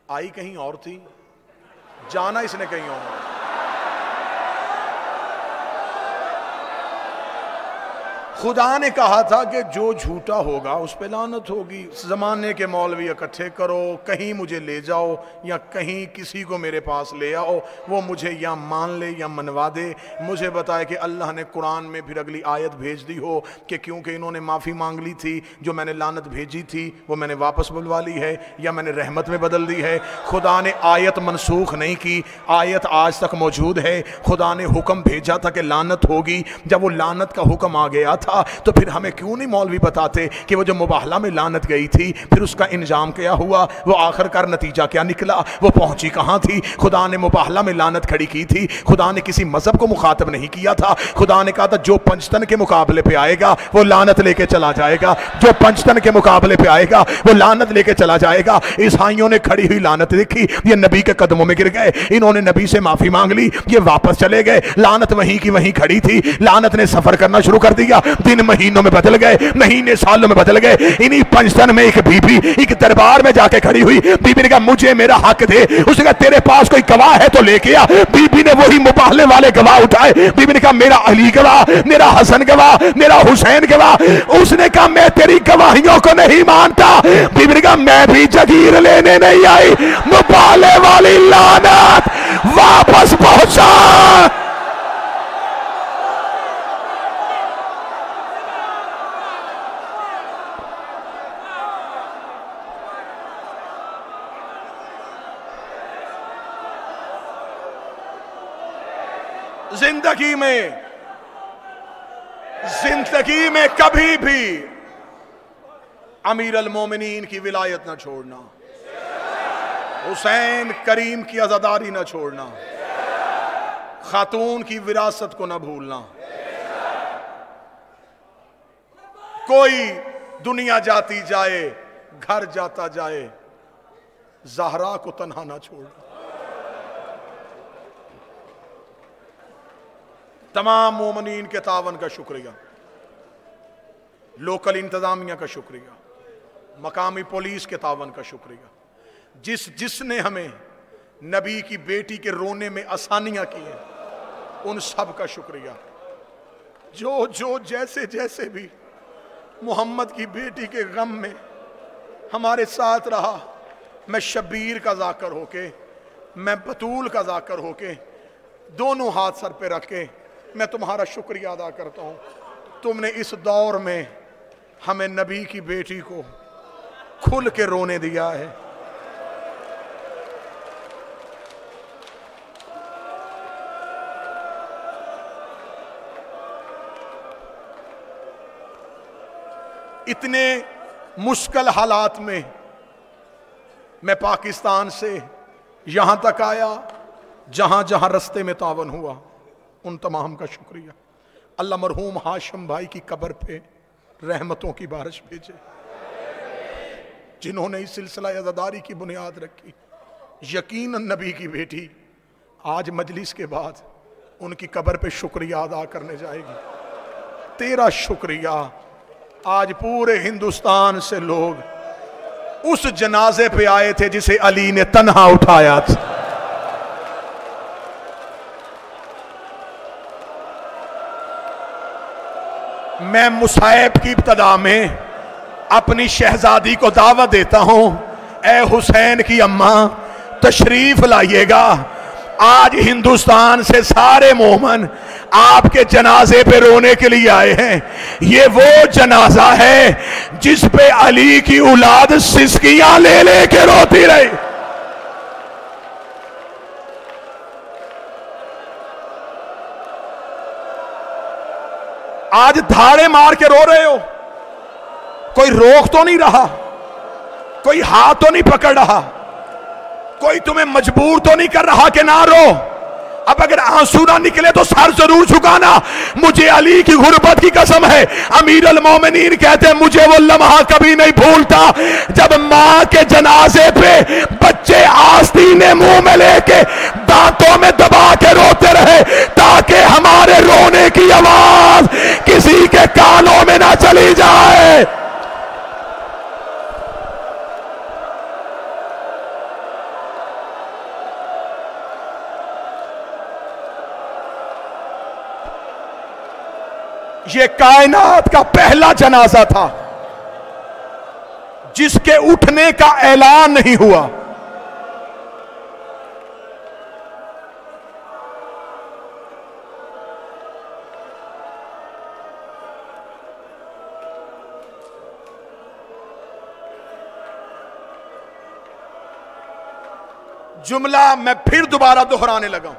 S2: आई कहीं और थी, जाना इसने कहीं और। खुदा ने कहा था कि जो झूठा होगा उस पे लानत होगी। ज़माने के मौलवी इकट्ठे करो, कहीं मुझे ले जाओ या कहीं किसी को मेरे पास ले आओ, वो मुझे या मान ले या मनवा दे। मुझे बताए कि अल्लाह ने कुरान में फिर अगली आयत भेज दी हो कि क्योंकि इन्होंने माफ़ी मांग ली थी, जो मैंने लानत भेजी थी वो मैंने वापस बुलवा ली है या मैंने रहमत में बदल दी है। खुदा ने आयत मनसूख नहीं की, आयत आज तक मौजूद है। खुदा ने हुक्म भेजा था कि लानत होगी, जब वो लानत का हुक्म आ गया था तो फिर हमें क्यों नहीं मौलवी बताते कि वो जो मुबाहला में लानत गई थी फिर उसका इंजाम क्या हुआ, वो आखिरकार नतीजा क्या निकला, वो पहुंची कहां थी। खुदा ने मुबाहला में लानत खड़ी की थी, खुदा ने किसी मजहब को मुखातब नहीं किया था। खुदा ने कहा था जो पंचतन के मुकाबले पे आएगा वो लानत लेके चला जाएगा, जो पंचतन के मुकाबले पे आएगा वो लानत लेके चला जाएगा। ईसाइयों ने खड़ी हुई लानत देखी, ये नबी के कदमों में गिर गए, इन्होंने नबी से माफी मांग ली, ये वापस चले गए, लानत वहीं की वहीं खड़ी थी। लानत ने सफर करना शुरू कर दिया, दिन महीनों में बदल गए, महीने सालों में बदल गए। इन्हीं पंचतन में एक बीबी एक दरबार में जाके खड़ी हुई, बीबी ने कहा मुझे मेरा हक दे। उसने कहा तेरे पास कोई गवाह है तो लेके आ। बीबी ने वही मुबाहले वाले गवाह उठाए, बीबी ने कहा मेरा अली गवाह, मेरा हसन गवाह, मेरा हुसैन गवाह। उसने कहा मैं तेरी गवाहियों को नहीं मानता। बीबी ने कहा मैं भी जगीर लेने नहीं आई, मुबाहले वाली लानत वापस पहुंचा। जिंदगी में कभी भी अमीर अल मोमिनीन की विलायत ना छोड़ना, हुसैन करीम की आजादारी ना छोड़ना, खातून की विरासत को ना भूलना। कोई दुनिया जाती जाए, घर जाता जाए, ज़हरा को तन्हा ना छोड़ना। तमाम मोमिनीन के तावन का शुक्रिया, लोकल इंतजामिया का शुक्रिया, मकामी पुलिस के तावन का शुक्रिया, जिसने हमें नबी की बेटी के रोने में आसानियां की हैं उन सब का शुक्रिया। जो जैसे जैसे भी मोहम्मद की बेटी के गम में हमारे साथ रहा, मैं शब्बीर का जाकर होके, मैं बतूल का जाकर होके, दोनों हाथ सर पे रख के मैं तुम्हारा शुक्रिया अदा करता हूँ। तुमने इस दौर में हमें नबी की बेटी को खुल के रोने दिया है। इतने मुश्किल हालात में मैं पाकिस्तान से यहां तक आया, जहां जहां रास्ते में तावन हुआ, उन तमाम का शुक्रिया। अल्लाह मरहूम हाशिम भाई की कब्र पे रहमतों की बारिश भेजे, जिन्होंने इस सिलसिला अज़ादारी की बुनियाद रखी। यकीनन नबी की बेटी आज मजलिस के बाद उनकी कब्र पे शुक्रिया अदा करने जाएगी। तेरा शुक्रिया। आज पूरे हिंदुस्तान से लोग उस जनाजे पे आए थे जिसे अली ने तन्हा उठाया था। मैं मुसाइब की इब्तदा में अपनी शहजादी को दावत देता हूं, ए हुसैन की अम्मा तशरीफ लाइएगा। आज हिंदुस्तान से सारे मोमन आपके जनाजे पे रोने के लिए आए हैं। ये वो जनाजा है जिस पे अली की औलाद सिसकियां ले लेके रोती रही। आज धाड़े मार के रो रहे हो, कोई रोक तो नहीं रहा, कोई हाथ तो नहीं पकड़ रहा, कोई तुम्हें मजबूर तो नहीं कर रहा कि ना रो। अब अगर आंसू ना निकले तो सर जरूर झुकाना। मुझे अली की गुर्बत की कसम है, अमीर अल मोमिनीन कहते हैं मुझे वो लम्हा कभी नहीं भूलता जब मां के जनाजे पे बच्चे आस्तीने मुंह में लेके दांतों में दबा के रोते रहे ताकि हमारे रोने की आवाज किसी के कानों में ना चली जाए। ये कायनात का पहला जनाजा था जिसके उठने का ऐलान नहीं हुआ। जुमला मैं फिर दोबारा दोहराने लगा,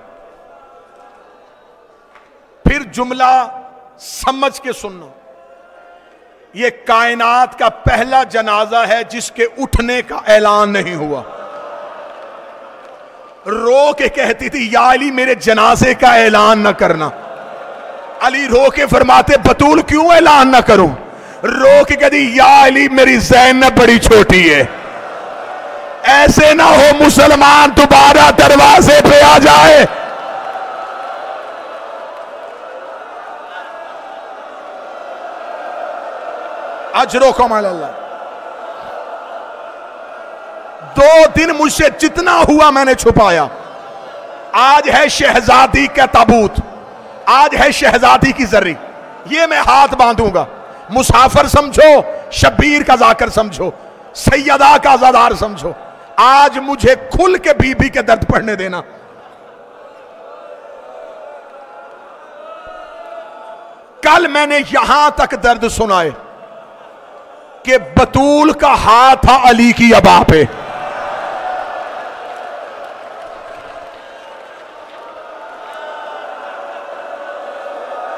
S2: फिर जुमला समझ के सुनना। यह कायनात का पहला जनाजा है जिसके उठने का ऐलान नहीं हुआ। रो के कहती थी, या अली मेरे जनाजे का ऐलान न करना। अली रो के फरमाते, बतूल क्यों ऐलान न करूं? रो के कहती, या अली मेरी ज़ैनब बड़ी छोटी है। ऐसे ना हो मुसलमान दोबारा दरवाजे पे आ जाए। अजरो कमाल अल्लाह। 2 दिन मुझसे जितना हुआ मैंने छुपाया। आज है शहजादी का ताबूत, आज है शहजादी की जर्री, ये मैं हाथ बांधूंगा। मुसाफिर समझो, शब्बीर का जाकर समझो, सैयदा का आजादार समझो। आज मुझे खुल के बीबी के दर्द पढ़ने देना। कल मैंने यहां तक दर्द सुनाए कि बतूल का हाथ था अली की अबा पे।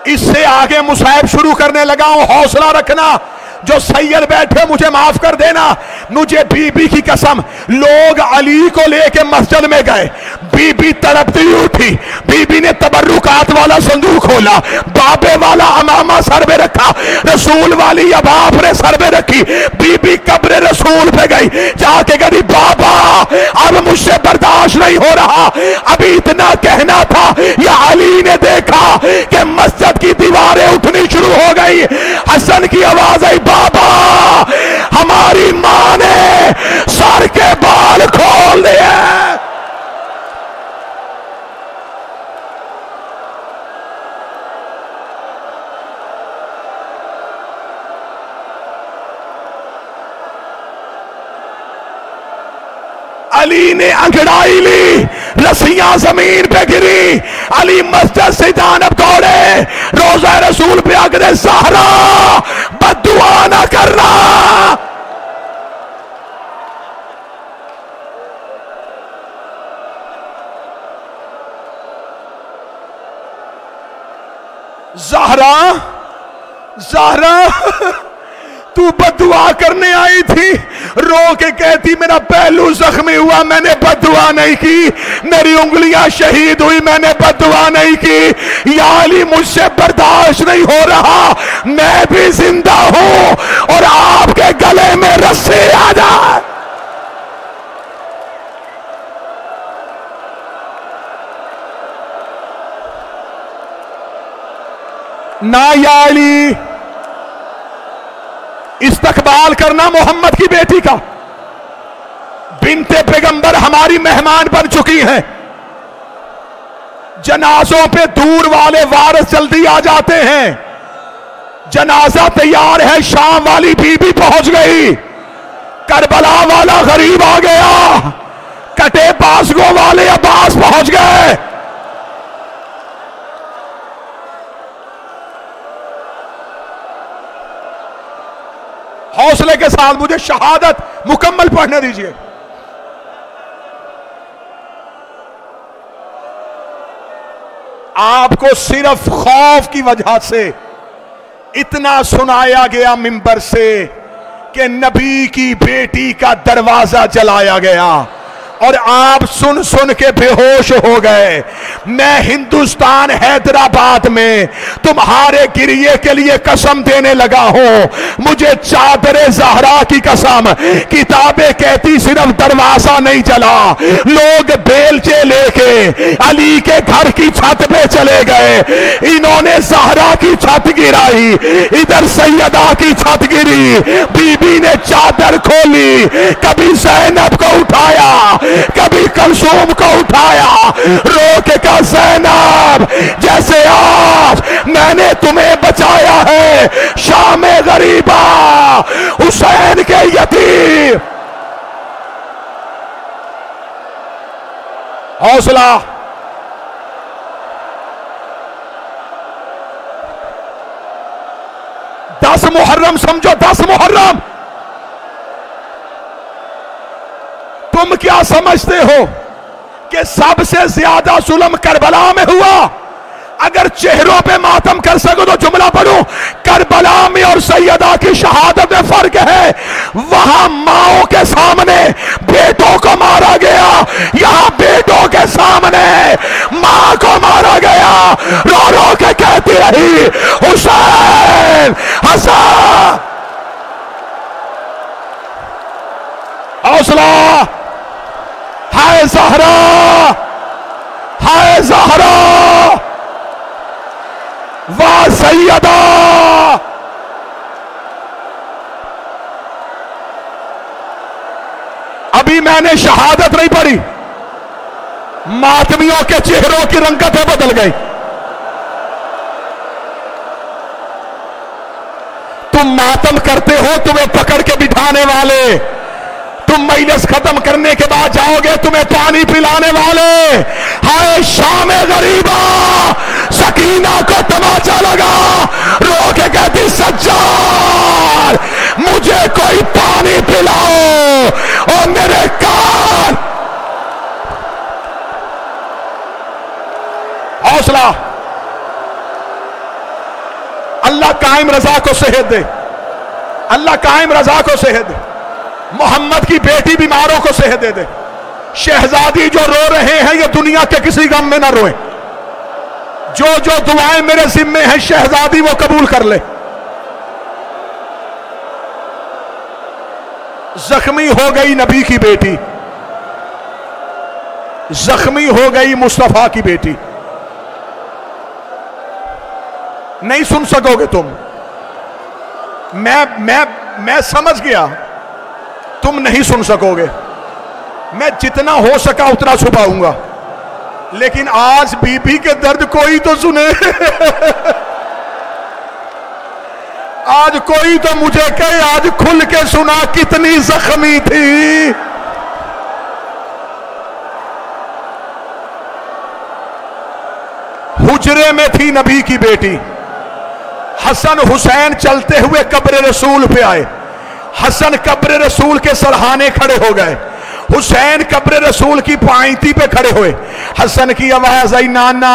S2: इससे आगे मुसाहिब शुरू करने लगा हूं। हौसला रखना, जो सैयद बैठे मुझे माफ कर देना। मुझे बीबी की कसम, लोग अली को लेके मस्जिद में गए, बीबी तड़पती उठी, बीबी ने तबर्रुकात वाला संदूक खोला, बाबे वाला अमामा सर में रखा, रसूल वाली अबाप ने सर में रखी। बीबी कब्र रसूल पे गई, जाके गई, बाबा अब मुझसे बर्दाश्त नहीं हो रहा। अभी इतना कहना था, या अली ने देखा कि मस्जिद की दीवारें उठनी शुरू हो गई। हसन की आवाज आई, बाबा हमारी मां ने सर के बाल खोल दिए। अली ने अंगड़ाई ली, रस्सियां जमीन पे गिरी। अली मस्जिद से जानब दौड़े, रोज़ा रसूल पे आगे, ज़हरा बद्दुआ ना करना। ज़हरा, ज़हरा तू बद्दुआ करने आई थी। रो के कहती, मेरा पहलू जख्मी हुआ, मैंने बद्दुआ नहीं की। मेरी उंगलियां शहीद हुई, मैंने बद्दुआ नहीं की। या अली मुझसे बर्दाश्त नहीं हो रहा, मैं भी जिंदा हूं और आपके गले में रस्सी आ जाए। ना या अली, इस्तकबाल करना मोहम्मद की बेटी का। बिनते पैगंबर हमारी मेहमान बन चुकी हैं। जनाजों पे दूर वाले वारिस जल्दी आ जाते हैं। जनाजा तैयार है, शाम वाली बीबी पहुंच गई, करबला वाला गरीब आ गया, कटे बासगो वाले अब्बास पहुंच गए। हौसले के साथ मुझे शहादत मुकम्मल पढ़ने दीजिए। आपको सिर्फ खौफ की वजह से इतना सुनाया गया मिंबर से कि नबी की बेटी का दरवाजा जलाया गया और आप सुन सुन के बेहोश हो गए। मैं हिंदुस्तान हैदराबाद में तुम्हारे गिरिए के लिए कसम देने लगा हूं। मुझे चादरे ज़हरा की कसम, किताबें कहती सिर्फ दरवाजा नहीं जला, लोग बेलचे लेके अली के घर की छत पे चले गए। इन्होंने ज़हरा की छत गिराई, इधर सैयदा की छत गिरी। बीबी ने चादर खोली, कभी ज़ैनब को उठाया, कभी कलसूम को उठाया, रो के कहा, ज़ैनब जैसे आज मैंने तुम्हें बचाया शाम गरीबा हुसैन के यतीम। हौसला, 10 मुहर्रम समझो, 10 मुहर्रम। तुम क्या समझते हो कि सबसे ज्यादा जुल्म करबला में हुआ? अगर चेहरों पे मातम कर सको तो जुमला पढ़ो, करबला में और सैयदा की शहादत में फर्क है। वहां माओ के सामने बेटों को मारा गया, यहां बेटों के सामने मां को मारा गया। रो रो के कहती रही हुसैन हसन। हौसला, हाय ज़हरा, हाय ज़हरा, वाह सैयदा। अभी मैंने शहादत नहीं पढ़ी, मातमियों के चेहरों की रंगतें बदल गई। तुम मातम करते हो, तुम्हें पकड़ के बिठाने वाले, तुम मजलिस खत्म करने के बाद जाओगे, तुम्हें पानी पिलाने वाले। हाय शाम गरीबा, सकीना को तमाचा लगा, रो के कहती सज्जाद मुझे कोई पानी पिलाओ। और मेरे कान, हौसला, अल्लाह कायम रजा को सेहत दे, अल्लाह कायम रजा को सेहत दे। मोहम्मद की बेटी बीमारों को सेहत दे दे। शहजादी जो रो रहे हैं ये दुनिया के किसी गम में ना रोए। जो जो दुआएं मेरे जिम्मे हैं शहजादी वो कबूल कर ले। जख्मी हो गई नबी की बेटी, जख्मी हो गई मुस्तफा की बेटी। नहीं सुन सकोगे तुम, मैं समझ गया तुम नहीं सुन सकोगे। मैं जितना हो सका उतना छुपाऊंगा, लेकिन आज बीबी के दर्द कोई तो सुने। आज कोई तो मुझे कहे, आज खुल के सुना कितनी जख्मी थी। हुजरे में थी नबी की बेटी। हसन हुसैन चलते हुए कब्र रसूल पे आए। हसन कब्र रसूल के सरहाने खड़े हो गए, हुसैन कब्र रसूल की पायती पे खड़े हुए। हसन की आवाज आई, नाना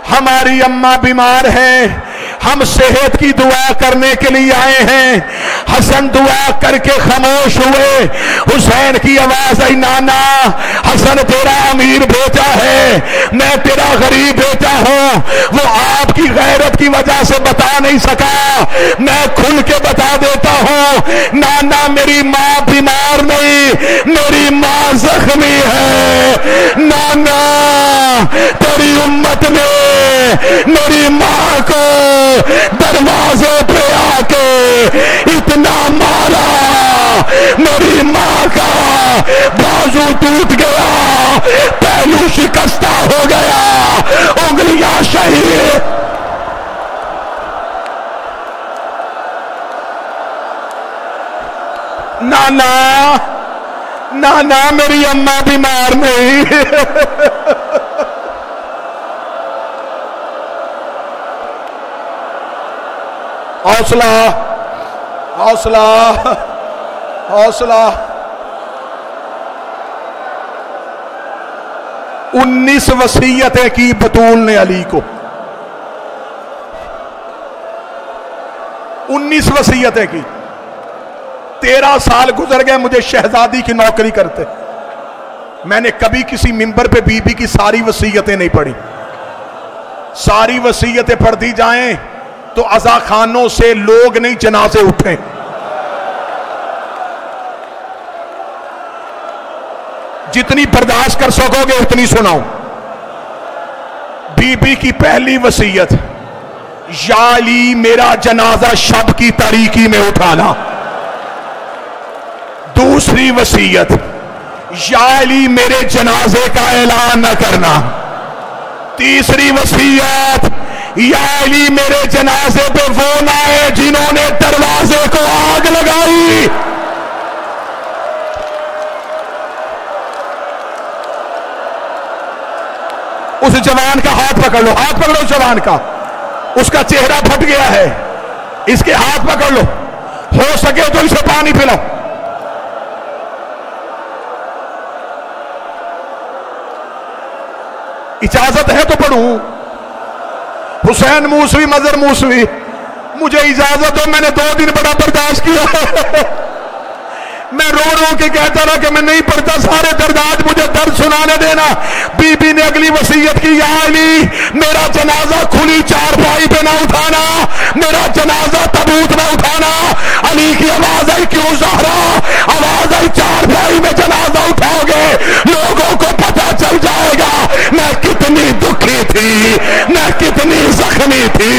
S2: हमारी अम्मा बीमार है, हम सेहत की दुआ करने के लिए आए हैं। हसन दुआ करके खामोश हुए। हुसैन की आवाज आई, नाना हसन तेरा अमीर बेटा है, मैं तेरा गरीब बेटा हूं। वो आपकी गैरत की वजह से बता नहीं सका, मैं खुल के बता देता हूं। नाना मेरी मां बीमार नहीं, मेरी मां जख्मी है। नाना तेरी उम्मत ने मेरी मां को दरवाजे पे आके इतना मारा, मेरी मां का बाजू टूट गया, पहलू शिकस्ता हो गया, उंगलियां शहीद। नाना नाना मेरी अम्मा बीमार नहीं। हौसला हौसला हौसला। 19 वसीयतें की बतूल ने अली को, 19 वसीयतें की। 13 साल गुजर गए मुझे शहजादी की नौकरी करते, मैंने कभी किसी मिंबर पे बीबी की सारी वसीयतें नहीं पढ़ी। सारी वसीयतें पढ़ दी जाएं तो अज़ा खानों से लोग नहीं जनाजे उठे। जितनी बर्दाश्त कर सकोगे उतनी सुनाओ। बीबी की पहली वसीयत, या अली मेरा जनाजा शब की तारीकी में उठाना। दूसरी वसीयत, या अली मेरे जनाजे का ऐलान न करना। तीसरी वसीयत, या अली मेरे जनाजे पे वो ना आए जिन्होंने दरवाजे को आग लगाई। उस जवान का हाथ पकड़ लो, हाथ पकड़ो उस जवान का, उसका चेहरा फट गया है, इसके हाथ पकड़ लो, हो सके तो इसे पानी पिलाओ। इजाजत है तो पढ़ूं। हुसैन मूसवी मजर मूसवी, मुझे इजाजत हो, मैंने 2 दिन बड़ा बर्दाश्त किया। मैं रो रो के कहता रहा कि मैं नहीं पढ़ता, सारे दर्द आज मुझे दर्द सुनाने देना। बीबी ने अगली वसीयत की, या अली मेरा जनाजा खुली चारपाई पे ना उठाना, मेरा जनाजा तबूत में उठाना। अली की आवाज आई, क्यों ज़हरा? आवाज आई, चारपाई में जनाजा उठाओगे, लोगों को पता चल जाएगा मैं कितनी दुखी थी, मैं कितनी जख्मी थी,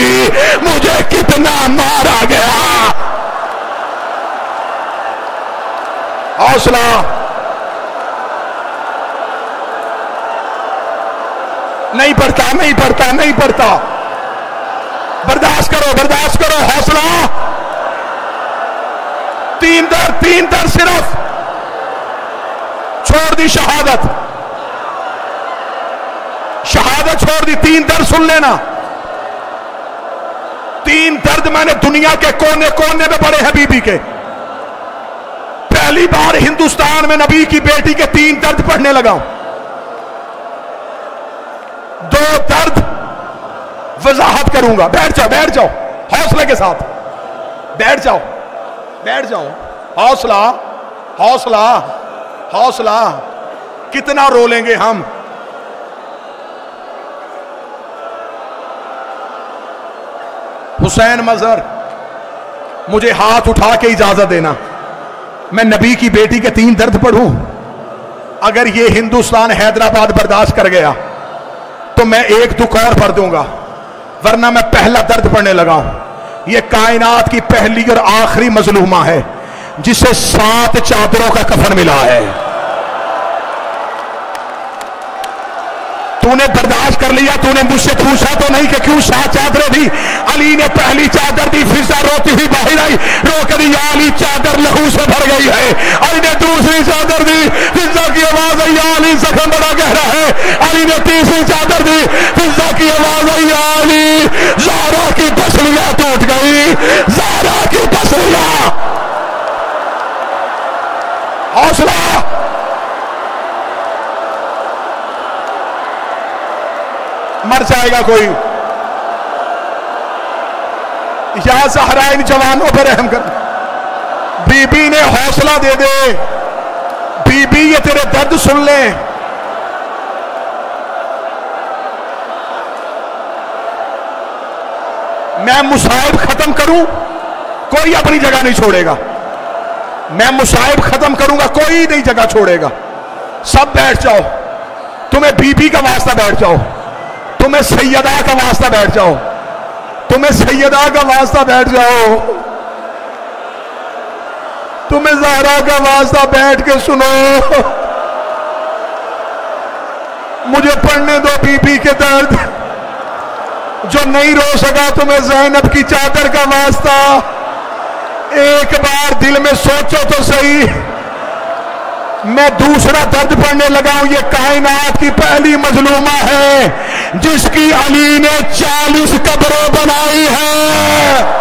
S2: मुझे कितना मारा गया। हौसला, नहीं पढ़ता, नहीं पढ़ता, नहीं पढ़ता, बर्दाश्त करो, बर्दाश्त करो, हौसला। 3 दर सिर्फ, छोड़ दी शहादत, शहादत छोड़ दी, 3 दर्द सुन लेना। 3 दर्द मैंने दुनिया के कोने कोने में पड़े हैं बीबी के। पहली बार हिंदुस्तान में नबी की बेटी के 3 दर्द पढ़ने लगा। 2 दर्द वजाहत करूंगा। बैठ जाओ, बैठ जाओ, हौसले के साथ बैठ जाओ, बैठ जाओ। हौसला, हौसला, हौसला। कितना रो लेंगे हम। हुसैन मजर, मुझे हाथ उठा के इजाजत देना, मैं नबी की बेटी के 3 दर्द पढ़ूं। अगर ये हिंदुस्तान हैदराबाद बर्दाश्त कर गया तो मैं 1 दुख और पढ़ दूंगा, वरना मैं पहला दर्द पढ़ने लगा हूं। ये कायनात की पहली और आखिरी मजलूमा है जिसे 7 चादरों का कफन मिला है। तूने बर्दाश्त कर लिया, तूने मुझसे पूछा तो नहीं कि क्यों 7 चादरें दी। अली ने पहली चादर दी, फिजा रोती हुई बाहर आई, रो कर या अली चादर लहू से भर गई है। अली ने दूसरी चादर दी, फिजा की आवाज आई, या अली जख्म बड़ा गहरा है। अली ने तीसरी चादर दी, फिजा की आवाज आई, या अली ज़हरा की पसलियां टूट गई, ज़हरा की पसलियां। हौसला, मर जाएगा कोई। या ज़हरा इन जवानों पर रहम कर। बीबी ने हौसला दे दे, बीबी ये तेरे दर्द सुन ले। मैं मुसाइब खत्म करूं, कोई अपनी जगह नहीं छोड़ेगा। मैं मुसाइब खत्म करूंगा, कोई नहीं जगह छोड़ेगा। सब बैठ जाओ, तुम्हें बीबी का वास्ता बैठ जाओ, तुम्हें सैयदा का वास्ता बैठ जाओ, तुम्हें सैयदा का वास्ता बैठ जाओ, तुम्हें ज़हरा का वास्ता बैठ के सुनो। मुझे पढ़ने दो बीबी के दर्द। जो नहीं रो सका तुम्हें ज़ैनब की चादर का वास्ता। एक बार दिल में सोचो तो सही, मैं दूसरा दर्द पढ़ने लगा हूं। ये कायनात की पहली मजलूमा है जिसकी अली ने 40 कब्रें बनाई है।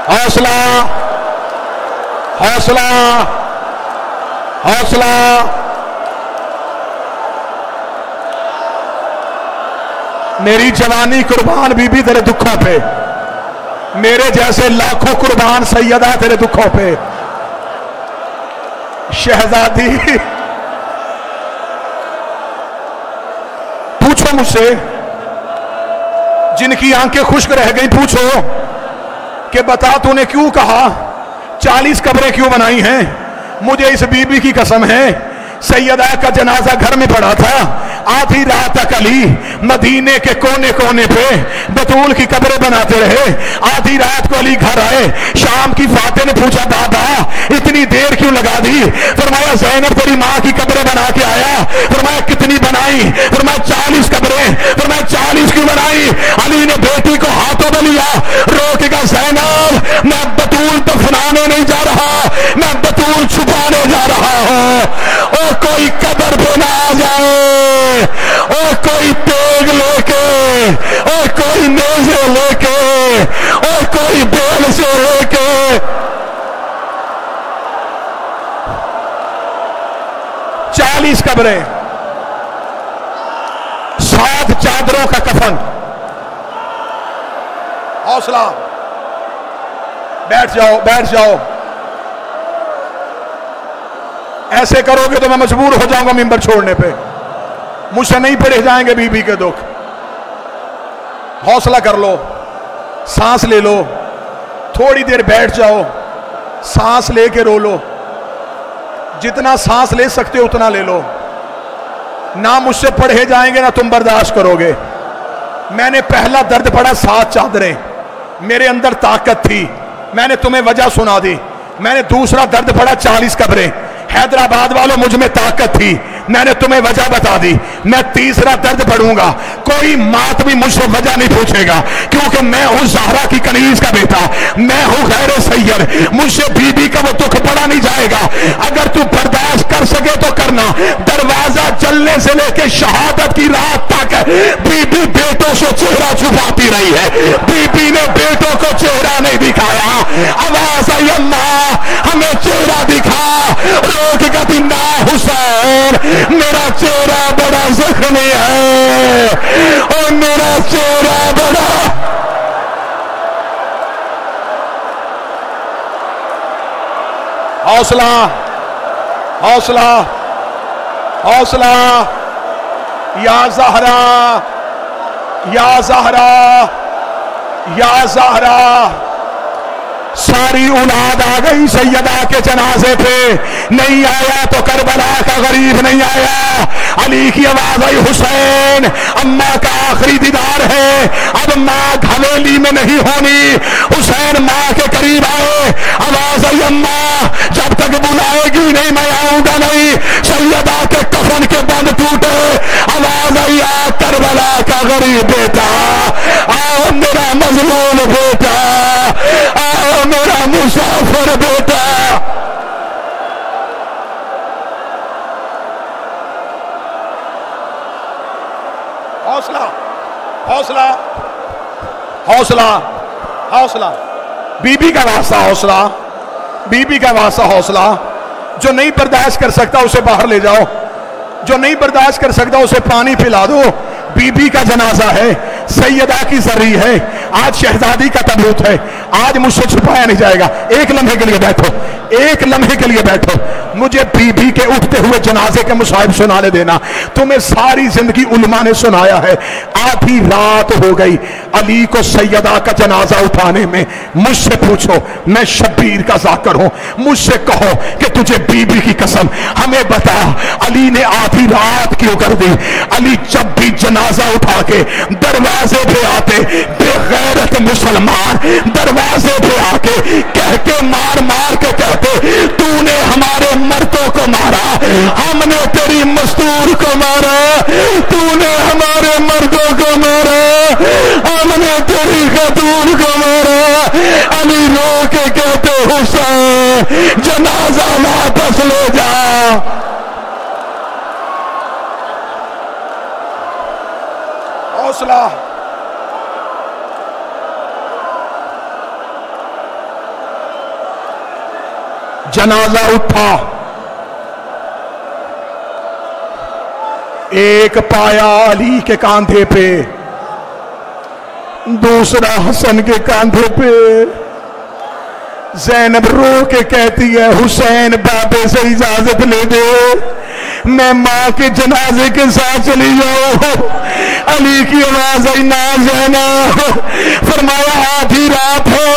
S2: हौसला, हौसला, हौसला। मेरी जवानी कुर्बान बीबी तेरे दुखों पे, मेरे जैसे लाखों कुर्बान सैयदा तेरे दुखों पे। शहजादी, पूछो मुझसे, जिनकी आंखें खुश्क रह गई, पूछो कि बता तूने क्यों कहा 40 कब्रें क्यों बनाई हैं। मुझे इस बीबी की कसम है, सैयदा का जनाजा घर में पड़ा था, आधी रात तक अली मदीने के कोने कोने पे बतूल की कब्रें बनाते रहे। आधी रात को अली घर आए। शाम की फाते ने पूछा बाबा इतनी देर क्यों लगा दी? फरमाया ज़ैनब तेरी माँ की कब्रें बना के आया। फरमाया कितनी बनाई? फरमाया 40 कब्रें। फरमाया 40 क्यों बनाई? अली ने बेटी को हाथों में लिया, रोकेगा ज़ैनब मैं बतूल दफनाने नहीं जा रहा, मैं बतूल छुपाने जा रहा हूं। और कोई कब्र पे ना आ जाए, और कोई तेग लेके, और कोई नेज़े लेके, और कोई बेल से लेके। चालीस कब्रें, 7 चादरों का कफन। हौसला, बैठ जाओ बैठ जाओ। ऐसे करोगे तो मैं मजबूर हो जाऊंगा मिंबर छोड़ने पे, मुझसे नहीं पढ़े जाएंगे बीबी के दुख। हौसला कर लो, सांस ले लो, थोड़ी देर बैठ जाओ, सांस लेके रो लो, जितना सांस ले सकते हो उतना ले लो। ना मुझसे पढ़े जाएंगे ना तुम बर्दाश्त करोगे। मैंने पहला दर्द पड़ा 7 चादरें, मेरे अंदर ताकत थी, मैंने तुम्हें वजह सुना दी। मैंने दूसरा दर्द पड़ा 40 कब्रें, हैदराबाद वालों मुझ में ताकत थी, मैंने तुम्हें वजह बता दी। मैं तीसरा दर्द पढ़ूंगा, कोई मात भी मुझसे वजह नहीं पूछेगा, क्योंकि मैं हूं ज़हरा की कनीज का बेटा, मैं हूं गैर सैयद, मुझसे बीबी का वो दुख पड़ा नहीं जाएगा। अगर तू बर्दाश्त कर सके तो करना। दरवाजा जलने से लेके शहादत की रात तक बीबी बेटों से चेहरा छुपाती रही है, बीबी ने बेटों को चेहरा नहीं दिखाया। आवाज आई अल्लाह हमें चेहरा दिखा, रोक गति ना हुसैन मेरा चेहरा बड़ा जख्मी है, और मेरा चेहरा बड़ा। हौसला हौसला हौसला। या ज़हरा या ज़हरा या ज़हरा। सारी औलाद आ गई सैयदा के जनाजे पे, नहीं आया तो करबला का गरीब नहीं आया। अली की आवाज आई हुसैन अम्मा का आखिरी दीदार है, अब माँ हवेली में नहीं होनी। हुसैन माँ के करीब आए, आवाज आई अम्मा जब तक बुलाएगी नहीं मैं आऊंगा नहीं। सैयदा के कफन के बंद टूटे, आवाज आई आ करबला का गरीब बेटा, आओ मेरा मजलूम बेटा, आओ मेरा मुसाफिर बेटा। हौसला हौसला हौसला हौसला। बीबी का वास्ता हौसला, बीबी का वास्ता हौसला। जो नहीं बर्दाश्त कर सकता उसे बाहर ले जाओ, जो नहीं बर्दाश्त कर सकता उसे पानी पिला दो। बीबी का जनाजा है, सैयदा की जरी है, आज शहजादी का तबूत है, आज मुझसे छुपाया नहीं जाएगा। एक लम्हे के लिए बैठो, एक लम्हे के लिए बैठो, मुझे बीबी के उठते हुए जनाजे के मुसाहिब सुनाने देना। तुम्हें सारी जिंदगी उलमा ने सुनाया है, आधी रात हो गई अली को सैयदा का जनाजा उठाने में। मुझसे पूछो, मैं शब्बीर का जाकर हूं, मुझसे कहो कि तुझे बीबी की कसम हमें बता अली ने आधी रात क्यों कर दी? अली जब भी जनाजा उठा के दरवाजे पे आते, बेगैरत मुसलमान दरवाजे पे आके कह के मार मार के कहते तूने हमारे मर्दों को मारा, हमने तेरी मस्तूर को मारा, तूने हमारे मर्दों को मारा, हमने तेरी खतून को मारा। अली रो के कहते हुसैन जनाजा वापस ले जा। हौसला जनाजा उठा, एक पाया अली के कांधे पे, दूसरा हसन के कांधे पे। ज़ैनब रो के कहती है हुसैन बाबे से इजाजत ले दे, मैं माँ के जनाजे के साथ चली जाऊं। अली की आवाज आई, ना जाना। फरमाया आधी रात है,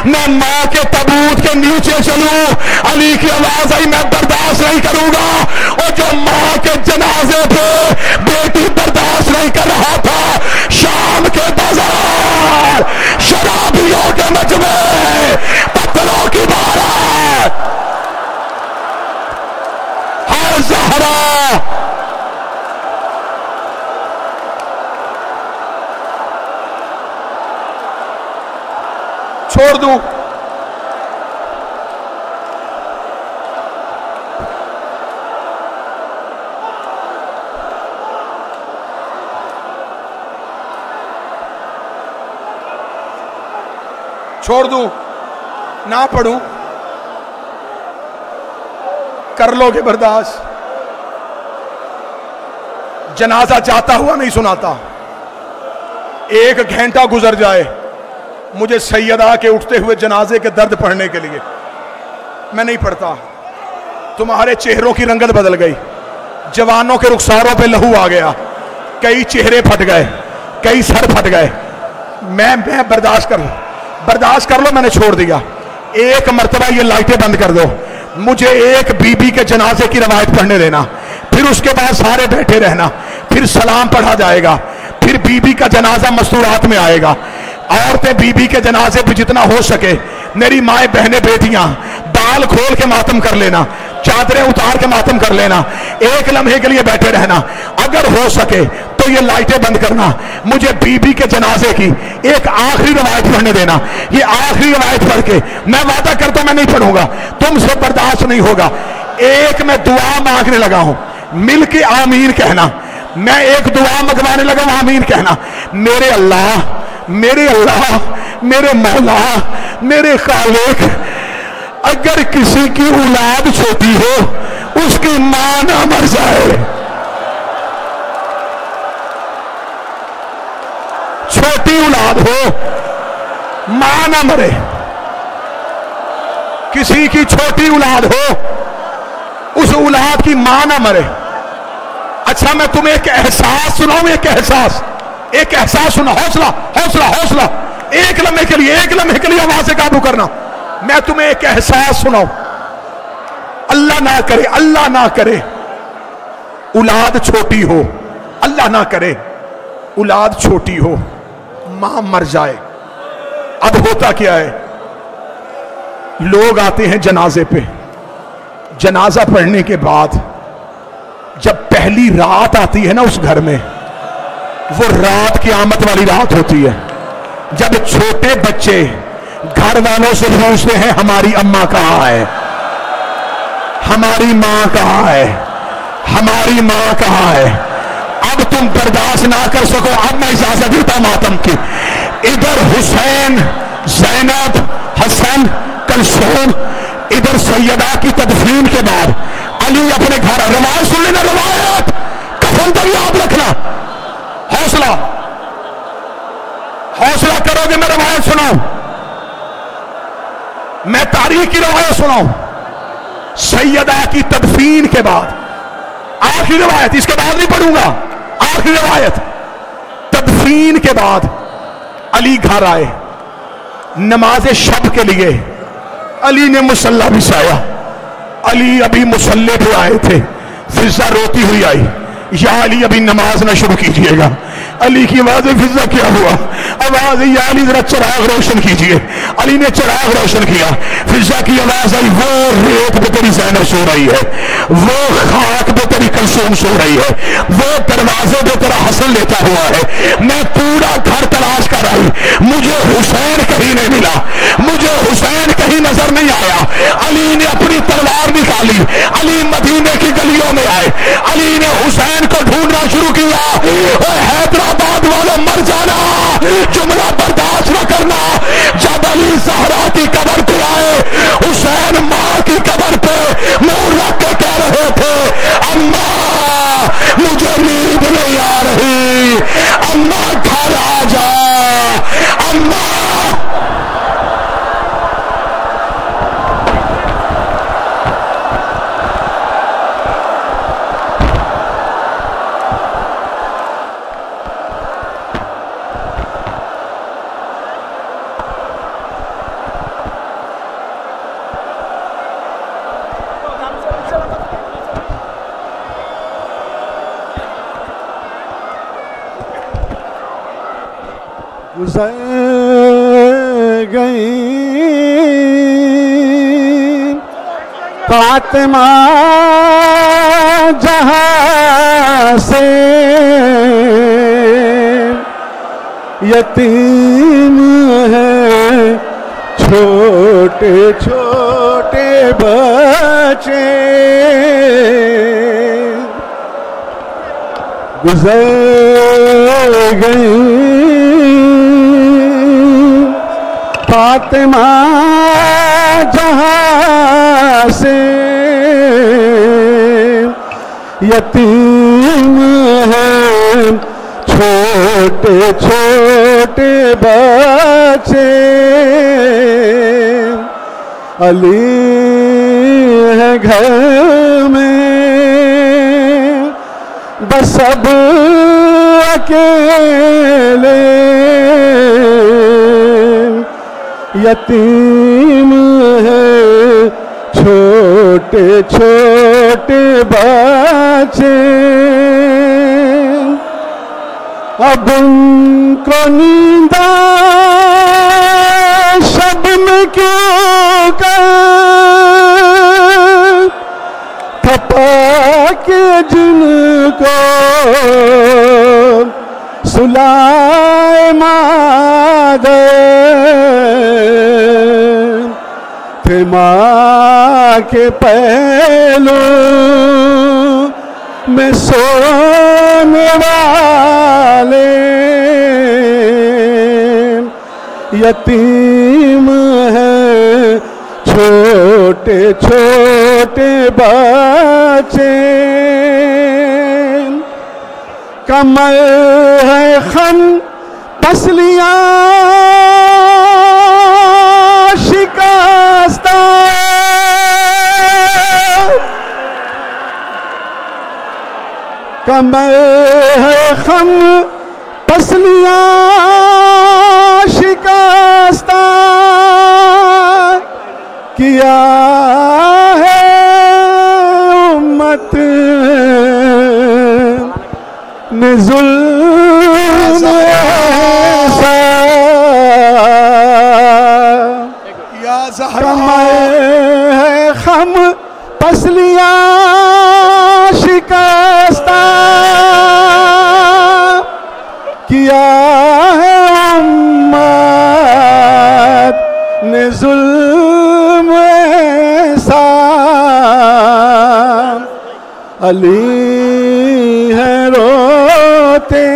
S2: मैं माँ के ताबूत के नीचे चलूं। अली की आवाज आई, मैं बर्दाश्त नहीं करूंगा। और जो माँ के जनाजे पे बेटी बर्दाश्त नहीं कर रहा था, शाम के बाजार शराबियों के मजमे, पत्थरों की बारात, हर ज़हरा छोड़ दूं। छोड़ दूं, ना पढ़ूं, कर लोगे बर्दाश्त। जनाजा जाता हुआ नहीं सुनाता। 1 घंटा गुजर जाए मुझे सैयदा के उठते हुए जनाजे के दर्द पढ़ने के लिए, मैं नहीं पढ़ता। तुम्हारे चेहरों की रंगत बदल गई, जवानों के रुखसारों पे लहू आ गया, कई चेहरे फट गए, कई सर फट गए। मैं बर्दाश्त कर लो, मैंने छोड़ दिया। एक मर्तबा ये लाइटें बंद कर दो, मुझे एक बीबी के जनाजे की रवायत पढ़ने देना, फिर उसके बाद सारे बैठे रहना, फिर सलाम पढ़ा जाएगा, फिर बीबी का जनाजा मस्तूरात में आएगा। औरतें बीबी के जनाजे पे जितना हो सके, मेरी माए बहनें बेटियां, बाल खोल के मातम कर लेना, चादरें उतार के मातम कर लेना, एक लम्हे के लिए बैठे रहना। अगर हो सके तो ये लाइटें बंद करना, मुझे बीबी के जनाजे की एक आखिरी रवायत पढ़ने देना। ये आखिरी रवायत पढ़ के मैं वादा करता हूं मैं नहीं पढ़ूंगा, तुमसे बर्दाश्त नहीं होगा। एक मैं दुआ मांगने लगा हूं, मिल के आमीन कहना। मैं एक दुआ मंगवाने लगा हूं, आमीन कहना। मेरे अल्लाह, मेरे अल्लाह, मेरे मौला, मेरे खालिक, अगर किसी की औलाद छोटी हो, उसकी मां ना मर जाए। छोटी औलाद हो, मां ना मरे। किसी की छोटी औलाद हो, उस औलाद की मां ना मरे। अच्छा, मैं तुम्हें एक एहसास सुनाऊं, एक एहसास सुना। हौसला हौसला हौसला, एक लम्हे के लिए आवाज से काबू करना। मैं तुम्हें एक एहसास सुनाऊं। अल्लाह ना करे औलाद छोटी हो, अल्लाह ना करे औलाद छोटी हो, मां मर जाए। अब होता क्या है, लोग आते हैं जनाजे पे, जनाजा पढ़ने के बाद जब पहली रात आती है ना उस घर में, वो रात क़यामत वाली रात होती है। जब छोटे बच्चे घर वालों से पूछते हैं हमारी अम्मा कहाँ है, हमारी माँ कहाँ है, हमारी माँ कहाँ है। अब तुम बर्दाश्त ना कर सको, अब मैं इजाजत देता मातम की। इधर हुसैन, ज़ैनब, हसन, कलसूम, इधर सैयदा की तदफीन के बाद अली अपने घर। रवायत सुन लेना, रवायत कफन तक याद रखना। हौसला करोगे मैं रवायत सुनाऊं, मैं तारीख की रवायत सुनाऊं। सैयदा की तदफीन के बाद आखिरी रवायत, इसके बाद नहीं पढ़ूंगा, आखिरी रवायत। तदफीन के बाद अली घर आए नमाज शब के लिए। अली ने मुसल्ला बिछाया, अली अभी मुसल्ले पे आए थे। फिजा रोती हुई आई, या अली अभी नमाज ना शुरू कीजिएगा। अली की आवाज में फिजा क्या हुआ, आवाज या अली जरा चिराग रोशन कीजिए। अली ने चिराग रोशन किया, फिजा की आवाज आई, वो रेत पे तेरी ज़ैनब सो रही है, वो खाक पे तेरी कलसूम सो रही है, वो दरवाजे पे तेरा हसन लेता हुआ है। मैं पूरा घर तलाश कर आई, मुझे हुसैन कहीं नहीं मिला, मुझे हुसैन कहीं नजर नहीं आया। अली ने अपनी तलवार निकाली, अली मदीने की गलियों में आए, अली ने हुसैन को ढूंढना शुरू किया। और हैदराबाद वालों मर जाना, जुमला बर्दाश्त न करना। जब अली ज़हरा की कब्र पे आए, हुसैन मां की कब्र पे मुंह रख के कह रहे थे, अम्मा मुझे नींद नहीं आ रही, अम्मा घर आ जा, अम्मा।
S4: गुजर गई फातिमा जहां से, यतीम है छोटे छोटे बच्चे, गुजर गई फातिमा जहां से, यतीम है छोटे छोटे बच्चे, अली है घर में बस अब अकेले, यतीम है छोटे छोटे बच्चे, अब उनको नींद शब में क्यों कर थपा के जिनको सुलाए मादर, थे माँ के पहलू में सोने वाले, यतीम है छोटे छोटे बच्चे, कमर है खम पसलियां शिकस्ता, कमर है खम पसलियां शिकस्ता, किया है उम्मत ने जुल्म ऐसा, कमर है खम पसलियां शिकस्ता, किया है उम्मत ने जुल्म ऐसा, अली है रोते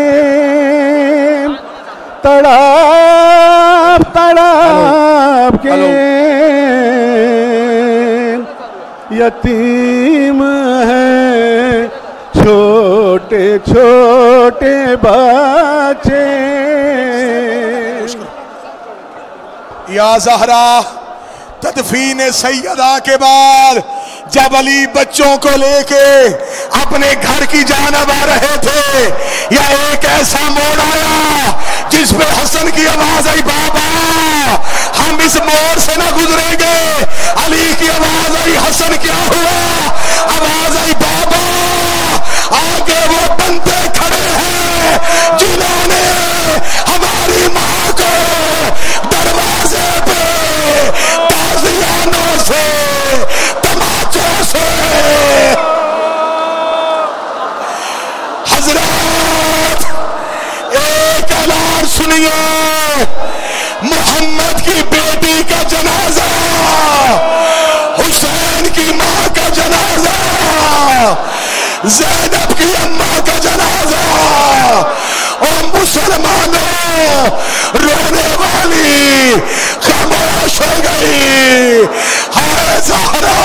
S4: तड़प तड़प के, यतीम है छोटे छोटे बच्चे।
S2: या ज़हरा, तदफीन सैयदा के बाद जब अली बच्चों को लेके अपने घर की जानब आ रहे थे, या एक ऐसा मोड़ आया जिस पे हसन की आवाज आई, बाबा हम इस मोड़ से ना गुजरेंगे। अली की आवाज आई, हसन क्या हुआ? आवाज आई, बाबा आगे वो बंदे खड़े हैं जिन्होंने हमारी माँ को दरवाजे पे ताज़ियानों से तमाचों से। हजरत एक ऐलान सुनिए, मोहम्मद की बेटी का जनाजा, हुसैन की माँ का जनाजा, ज़ैनब की अम्मा का जनाजा, और मुसलमानों रोने वाली खामोश हो गई। हाय ज़हरा,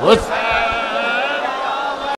S5: हुसैन